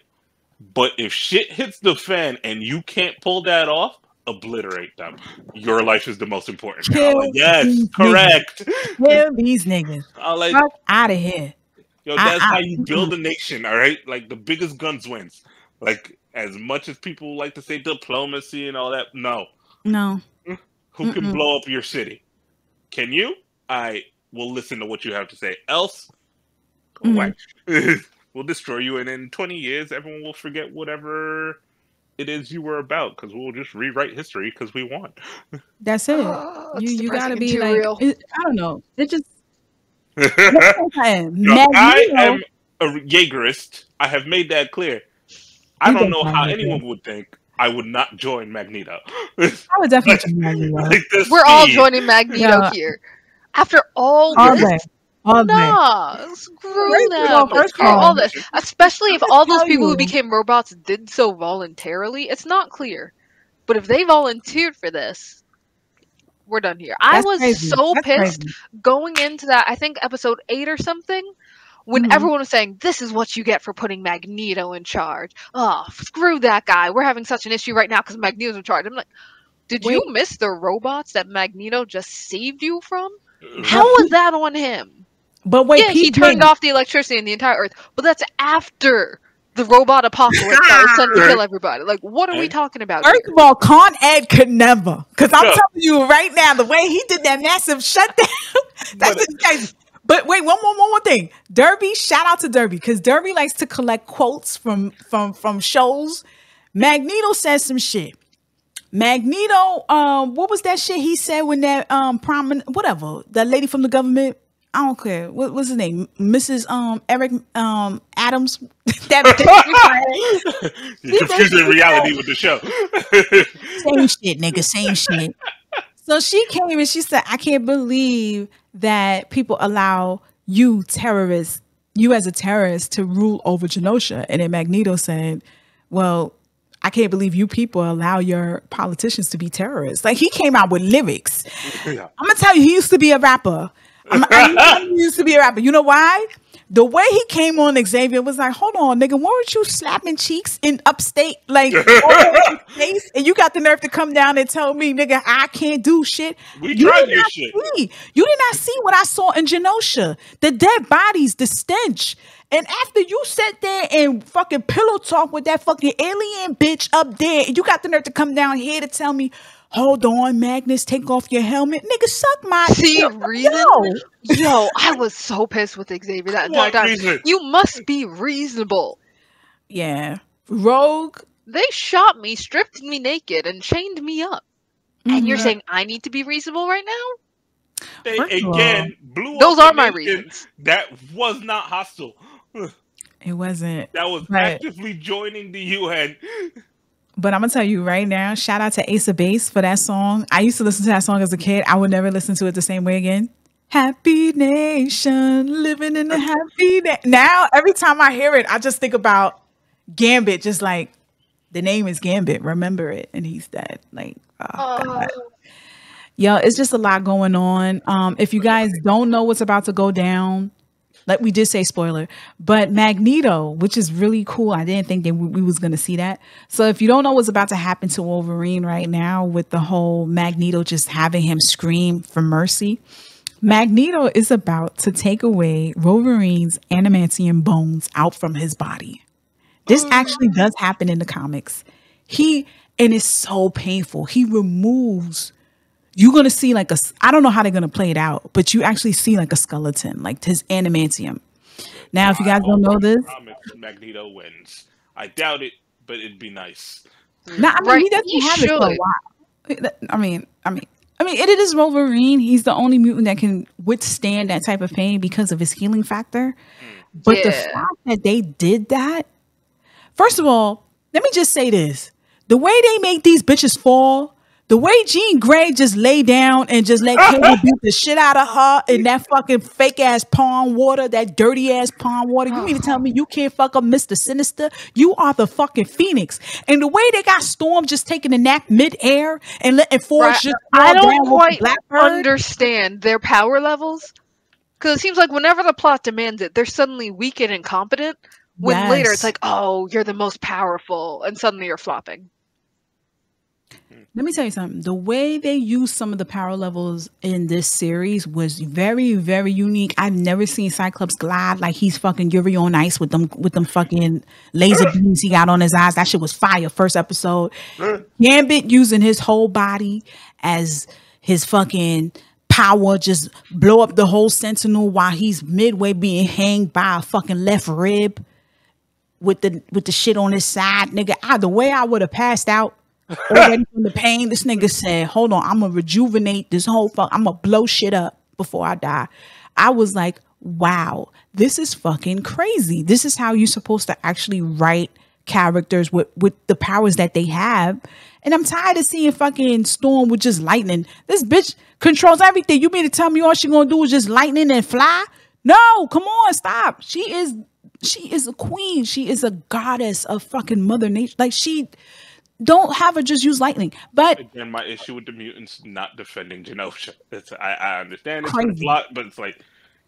But if shit hits the fan and you can't pull that off, obliterate them. Your life is the most important. Like, yes, correct. Kill these niggas. Like, fuck out of here. Yo, that's how you build a nation, all right? Like, the biggest guns wins. Like, as much as people like to say diplomacy and all that, no. Who can blow up your city? Can you? I will listen to what you have to say. Else, we'll destroy you, and in 20 years, everyone will forget whatever it is you were about, because we'll just rewrite history because we want. That's it. You gotta be like, I don't know. It just. I am a Jaegerist. I have made that clear. I don't know how anyone would think I would not join Magneto. I would definitely join Magneto. Like we're all joining Magneto here. After all this. Nah, screw them. Screw all this. Especially if all those people who became robots did so voluntarily. It's not clear. But if they volunteered for this, we're done here. I was so pissed going into that, I think episode 8 or something, when everyone was saying, this is what you get for putting Magneto in charge. Oh, screw that guy. We're having such an issue right now because Magneto's in charge. I'm like, did you miss the robots that Magneto just saved you from? How was that on him? But wait, he turned off the electricity in the entire Earth, but that's after the robot apocalypse that was sent to kill everybody. Like, what are we talking about? First of all, Con Ed could never. Because I'm telling you right now, the way he did that massive shutdown, that's crazy. But wait, one more thing. Derby, shout out to Derby, because Derby likes to collect quotes from shows. Magneto says some shit. Magneto, what was that shit he said when that prominent, whatever, that lady from the government, I don't care. What's his name? Mrs. Eric Adams. You're confusing reality with the show. Same shit, nigga. Same shit. So she came and she said, I can't believe that people allow you terrorists, you as a terrorist, to rule over Genosha. And then Magneto said, well, I can't believe you people allow your politicians to be terrorists. Like, he came out with lyrics. I'm going to tell you, he used to be a rapper. He used to be a rapper. You know why? the way he came on Xavier was like, hold on, nigga, weren't you slapping cheeks in upstate, like all over his face? And you got the nerve to come down and tell me, nigga, I can't do shit. We tried your shit. You did not see what I saw in Genosha. The dead bodies, the stench. And after you sat there and fucking pillow talk with that fucking alien bitch up there, and you got the nerve to come down here to tell me, hold on, Magnus, take off your helmet. Nigga, suck my reason? Yo, I was so pissed with Xavier that entire time. Reason? You must be reasonable. Yeah. Rogue. They shot me, stripped me naked, and chained me up. And you're saying I need to be reasonable right now? They again blew those up are my reasons. That was not hostile. It wasn't. That was actively joining the UN. But I'm gonna tell you right now, shout out to Ace of Base for that song. I used to listen to that song as a kid. I would never listen to it the same way again. Happy nation, living in a happy day. Now, every time I hear it, I just think about Gambit, just like the name is Gambit, remember it, and he's dead. Like, oh God. Yo, it's just a lot going on. If you guys don't know what's about to go down, like we did say spoiler, but Magneto, which is really cool. I didn't think that we was going to see that. So if you don't know what's about to happen to Wolverine right now with the whole Magneto just having him scream for mercy, Magneto is about to take away Wolverine's adamantium bones out from his body. This actually does happen in the comics. And it's so painful. He removes, you're going to see like I don't know how they're going to play it out, but you actually see like a skeleton, like his adamantium. Now, if you guys don't know this, Magneto wins. I doubt it, but it'd be nice. No, I mean, he doesn't have it for a while. I mean, it is Wolverine. He's the only mutant that can withstand that type of pain because of his healing factor. But the fact that they did that, first of all, let me just say this. The way they make these bitches fall, the way Jean Grey just lay down and just let Cable beat the shit out of her in that fucking fake ass pond water, that dirty ass pond water. You mean to tell me you can't fuck up Mr. Sinister? You are the fucking Phoenix. And the way they got Storm just taking a nap mid-air and letting Forge just I don't quite understand their power levels. Because it seems like whenever the plot demands it, they're suddenly weak and incompetent. When later it's like, oh, you're the most powerful. And suddenly you're flopping. Let me tell you something. The way they use some of the power levels in this series was very, very unique. I've never seen Cyclops glide like he's fucking Yuri on Ice with them fucking laser beams he got on his eyes. That shit was fire. First episode. Gambit using his whole body as his fucking power, just blow up the whole Sentinel while he's midway being hanged by a fucking left rib with the shit on his side. Nigga, the way I would have passed out already from the pain, this nigga said, hold on, I'm gonna rejuvenate this whole I'm gonna blow shit up before I die. I was like, wow, this is fucking crazy. This is how you're supposed to actually write characters with the powers that they have. And I'm tired of seeing fucking Storm with just lightning. This bitch controls everything. You mean to tell me all she gonna do is just lightning and fly? No, come on, stop. She is a queen. She is a goddess of fucking Mother Nature. Like, don't have her just use lightning. But again, my issue with the mutants not defending Genosha. I understand it's a plot, but it's like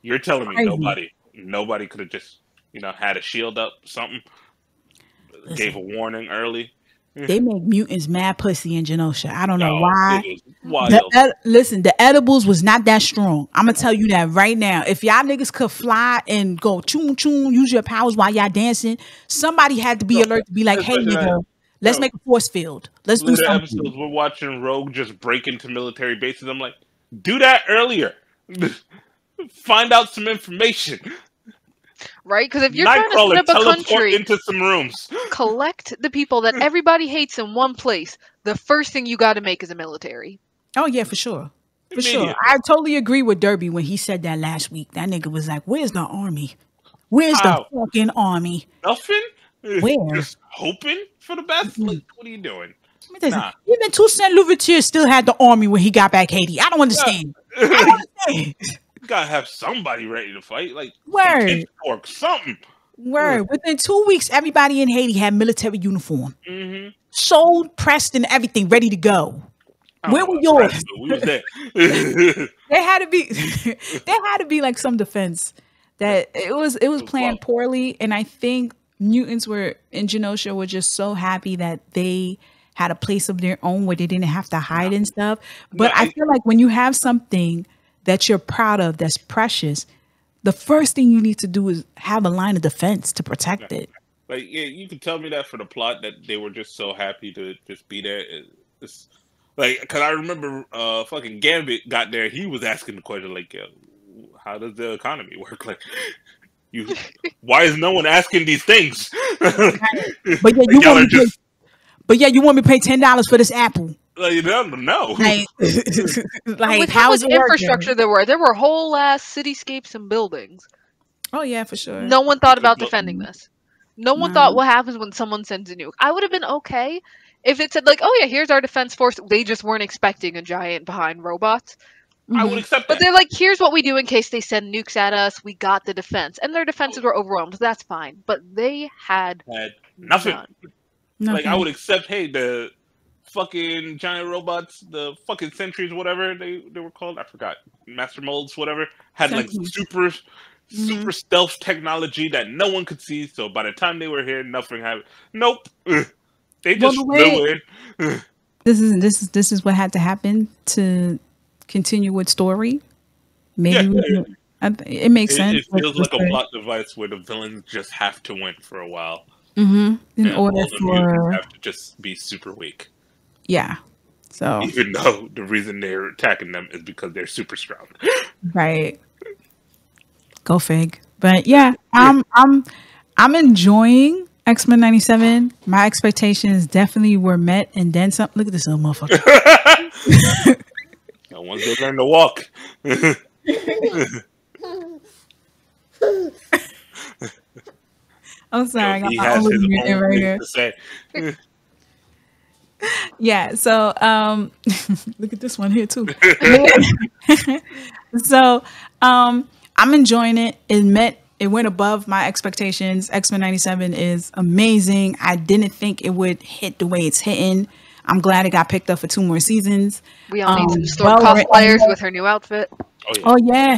you're telling me nobody could have just had a shield up, something. Listen, gave a warning early. They make mutants mad pussy in Genosha. I don't know why. Listen, the edibles was not that strong. I'm gonna tell you that right now. If y'all niggas could fly and go choom choom, use your powers while y'all dancing, somebody had to be alert to be like, hey nigga, let's make a force field. Let's do something. Episodes we're watching Rogue just break into military bases. I'm like, do that earlier. Find out some information. Right? Because if you're trying to set up a country, into some rooms, collect the people that everybody hates in one place, the first thing you got to make is a military. Oh, yeah, for sure. For sure. I totally agree with Derby when he said that last week. That nigga was like, where's the army? Where's the fucking army? Nothing? Where? Just hoping for the best? Like, what are you doing? Nah. Even Toussaint Louverture still had the army when he got back Haiti. I don't understand. I don't understand. You gotta have somebody ready to fight. Like, word. Something. Word. Within 2 weeks, everybody in Haiti had military uniform. Mm-hmm. Sold, pressed, and everything ready to go. Where were yours? We was there. There had to be like some defense. that it was planned wild. poorly, and I think mutants were in Genosha were just so happy that they had a place of their own where they didn't have to hide and stuff. But No, I feel like when you have something that you're proud of that's precious, the first thing you need to do is have a line of defense to protect it. Like, yeah, you can tell me that for the plot that they were just so happy to just be there. It's like, because I remember fucking Gambit got there. He was asking the question, like, how does the economy work? Like, why is no one asking these things? But yeah, you want me to you want me to pay $10 for this apple? Like, you don't know. Like, like With how how is much it infrastructure working? there were whole ass cityscapes and buildings. Oh yeah, for sure. No one thought about defending this. No one thought No. what happens when someone sends a nuke. I would have been okay if it said like, oh yeah, here's our defense force. They just weren't expecting a giant behind robots. I would accept But that. they're like, here's what we do in case they send nukes at us. We got the defense. And their defenses were overwhelmed. That's fine. But they had Had nothing. none. Like, I would accept, hey, the fucking giant robots, the fucking sentries, whatever they were called, I forgot, master molds, whatever, had like Sentinels. super stealth technology that no one could see. So by the time they were here, nothing happened. Nope. They just flew in. This is what had to happen to continue with story. Maybe it makes sense. It feels like a plot device where the villains just have to win for a while. In And order all the mutants for have to just be super weak. yeah. So Even though the reason they're attacking them is because they're super strong. right. Go fig. But yeah, I'm enjoying X-Men 97. My expectations definitely were met and then some. Look at this little motherfucker. Once they learn to walk. I'm sorry. He I has got his my own right things here. to say. Yeah, so look at this one here too. So I'm enjoying it. It went above my expectations. X-Men 97 is amazing. I didn't think it would hit the way it's hitting. I'm glad it got picked up for 2 more seasons. We all need some Storm cosplayers with her new outfit. Oh yeah.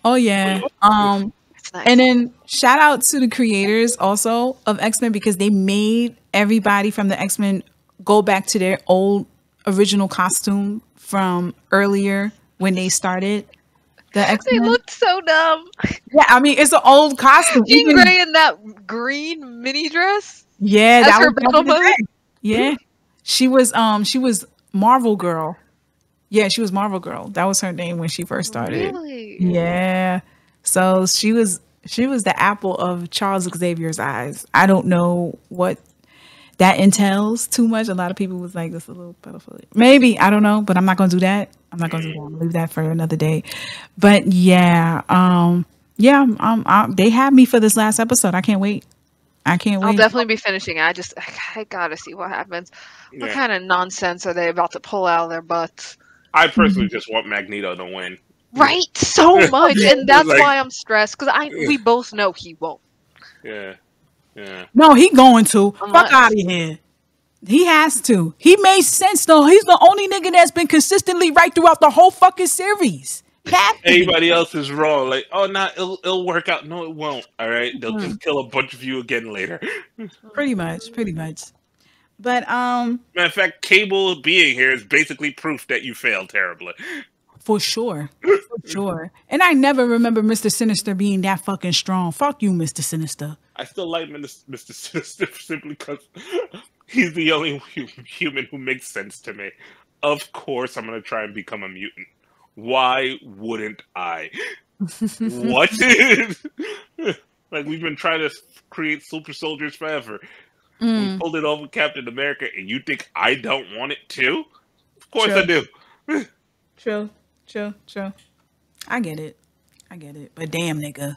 It's nice. And then shout out to the creators also of X-Men because they made everybody from the X-Men go back to their old original costume from earlier when they started the They X-Men. looked so dumb. Yeah, I mean it's an old costume. Jean Even- Grey in that green mini dress. yeah, as that her was battle back in the mode? day. Yeah, she was Marvel Girl. Yeah, she was Marvel Girl. That was her name when she first started. Really? Yeah. So she was the apple of Charles Xavier's eyes. I don't know what that entails too much. A lot of people was like, this is a little pedophilic. Maybe, I don't know, but I'm not gonna do that. I'm not gonna do that. I'm gonna leave that for another day. But yeah, they had me for this last episode. I can't wait. I'll wait. definitely be finishing it. I gotta see what happens. What Yeah. kind of nonsense are they about to pull out of their butts? I personally just want Magneto to win. Right? So much. And that's Like- why I'm stressed. Because we both know he won't. Yeah. Yeah. No, he going to. Unless- Fuck out of here. He has to. He made sense though. He's the only nigga that's been consistently right throughout the whole fucking series. Everybody else is wrong. Like, oh, nah, it'll work out. No, it won't. All right, they'll just kill a bunch of you again later. Pretty much. But Matter of fact, Cable being here is basically proof that you failed terribly. for sure. And I never remember Mr. Sinister being that fucking strong. Fuck you, Mr. Sinister. I still like Mr. Sinister simply because he's the only human who makes sense to me. Of course, I'm gonna try and become a mutant. Why wouldn't I? What? Like, we've been trying to create super soldiers forever. We pulled it off with Captain America, and you think I don't want it too? Of course Sure. I do. True. I get it. But damn, nigga.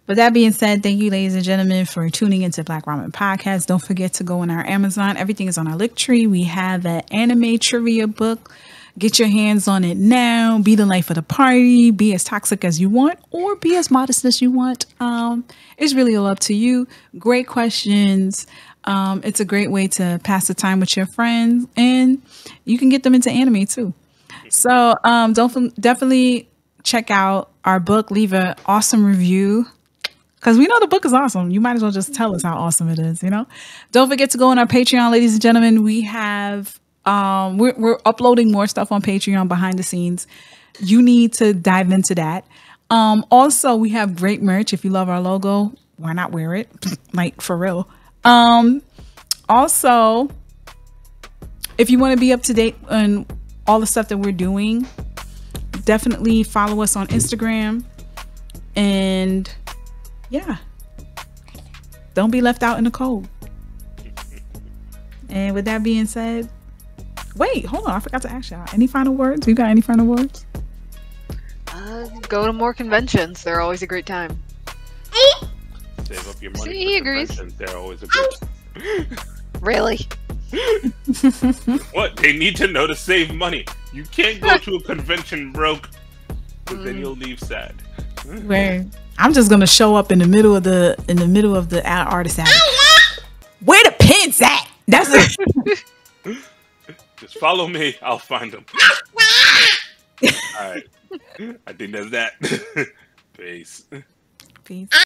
But that being said, thank you, ladies and gentlemen, for tuning into Black Ramen Podcast. Don't forget to go on our Amazon. Everything is on our Linktree. We have an anime trivia book. Get your hands on it now. Be the life of the party. Be as toxic as you want or be as modest as you want. It's really all up to you. Great questions. It's a great way to pass the time with your friends, and you can get them into anime too. So definitely check out our book, leave an awesome review. Because we know the book is awesome. You might as well just tell us how awesome it is, you know? Don't forget to go on our Patreon, ladies and gentlemen. We have, we're uploading more stuff on Patreon behind the scenes. You need to dive into that. Also, we have great merch. If you love our logo, why not wear it? Like, for real. Also, if you want to be up to date on all the stuff that we're doing, definitely follow us on Instagram. And yeah, don't be left out in the cold. And with that being said, wait, hold on. I forgot to ask y'all. Any final words? You got any final words? Go to more conventions. They're always a great time. Save up your money. See, he agrees. They're always a good. Really? What? They need to know to save money. You can't go to a convention broke, because then you'll leave sad. Where I'm just gonna show up in the middle of the artist alley. Where the pins at? That's it. Just follow me. I'll find them. All right. I think that's that. Peace. Peace.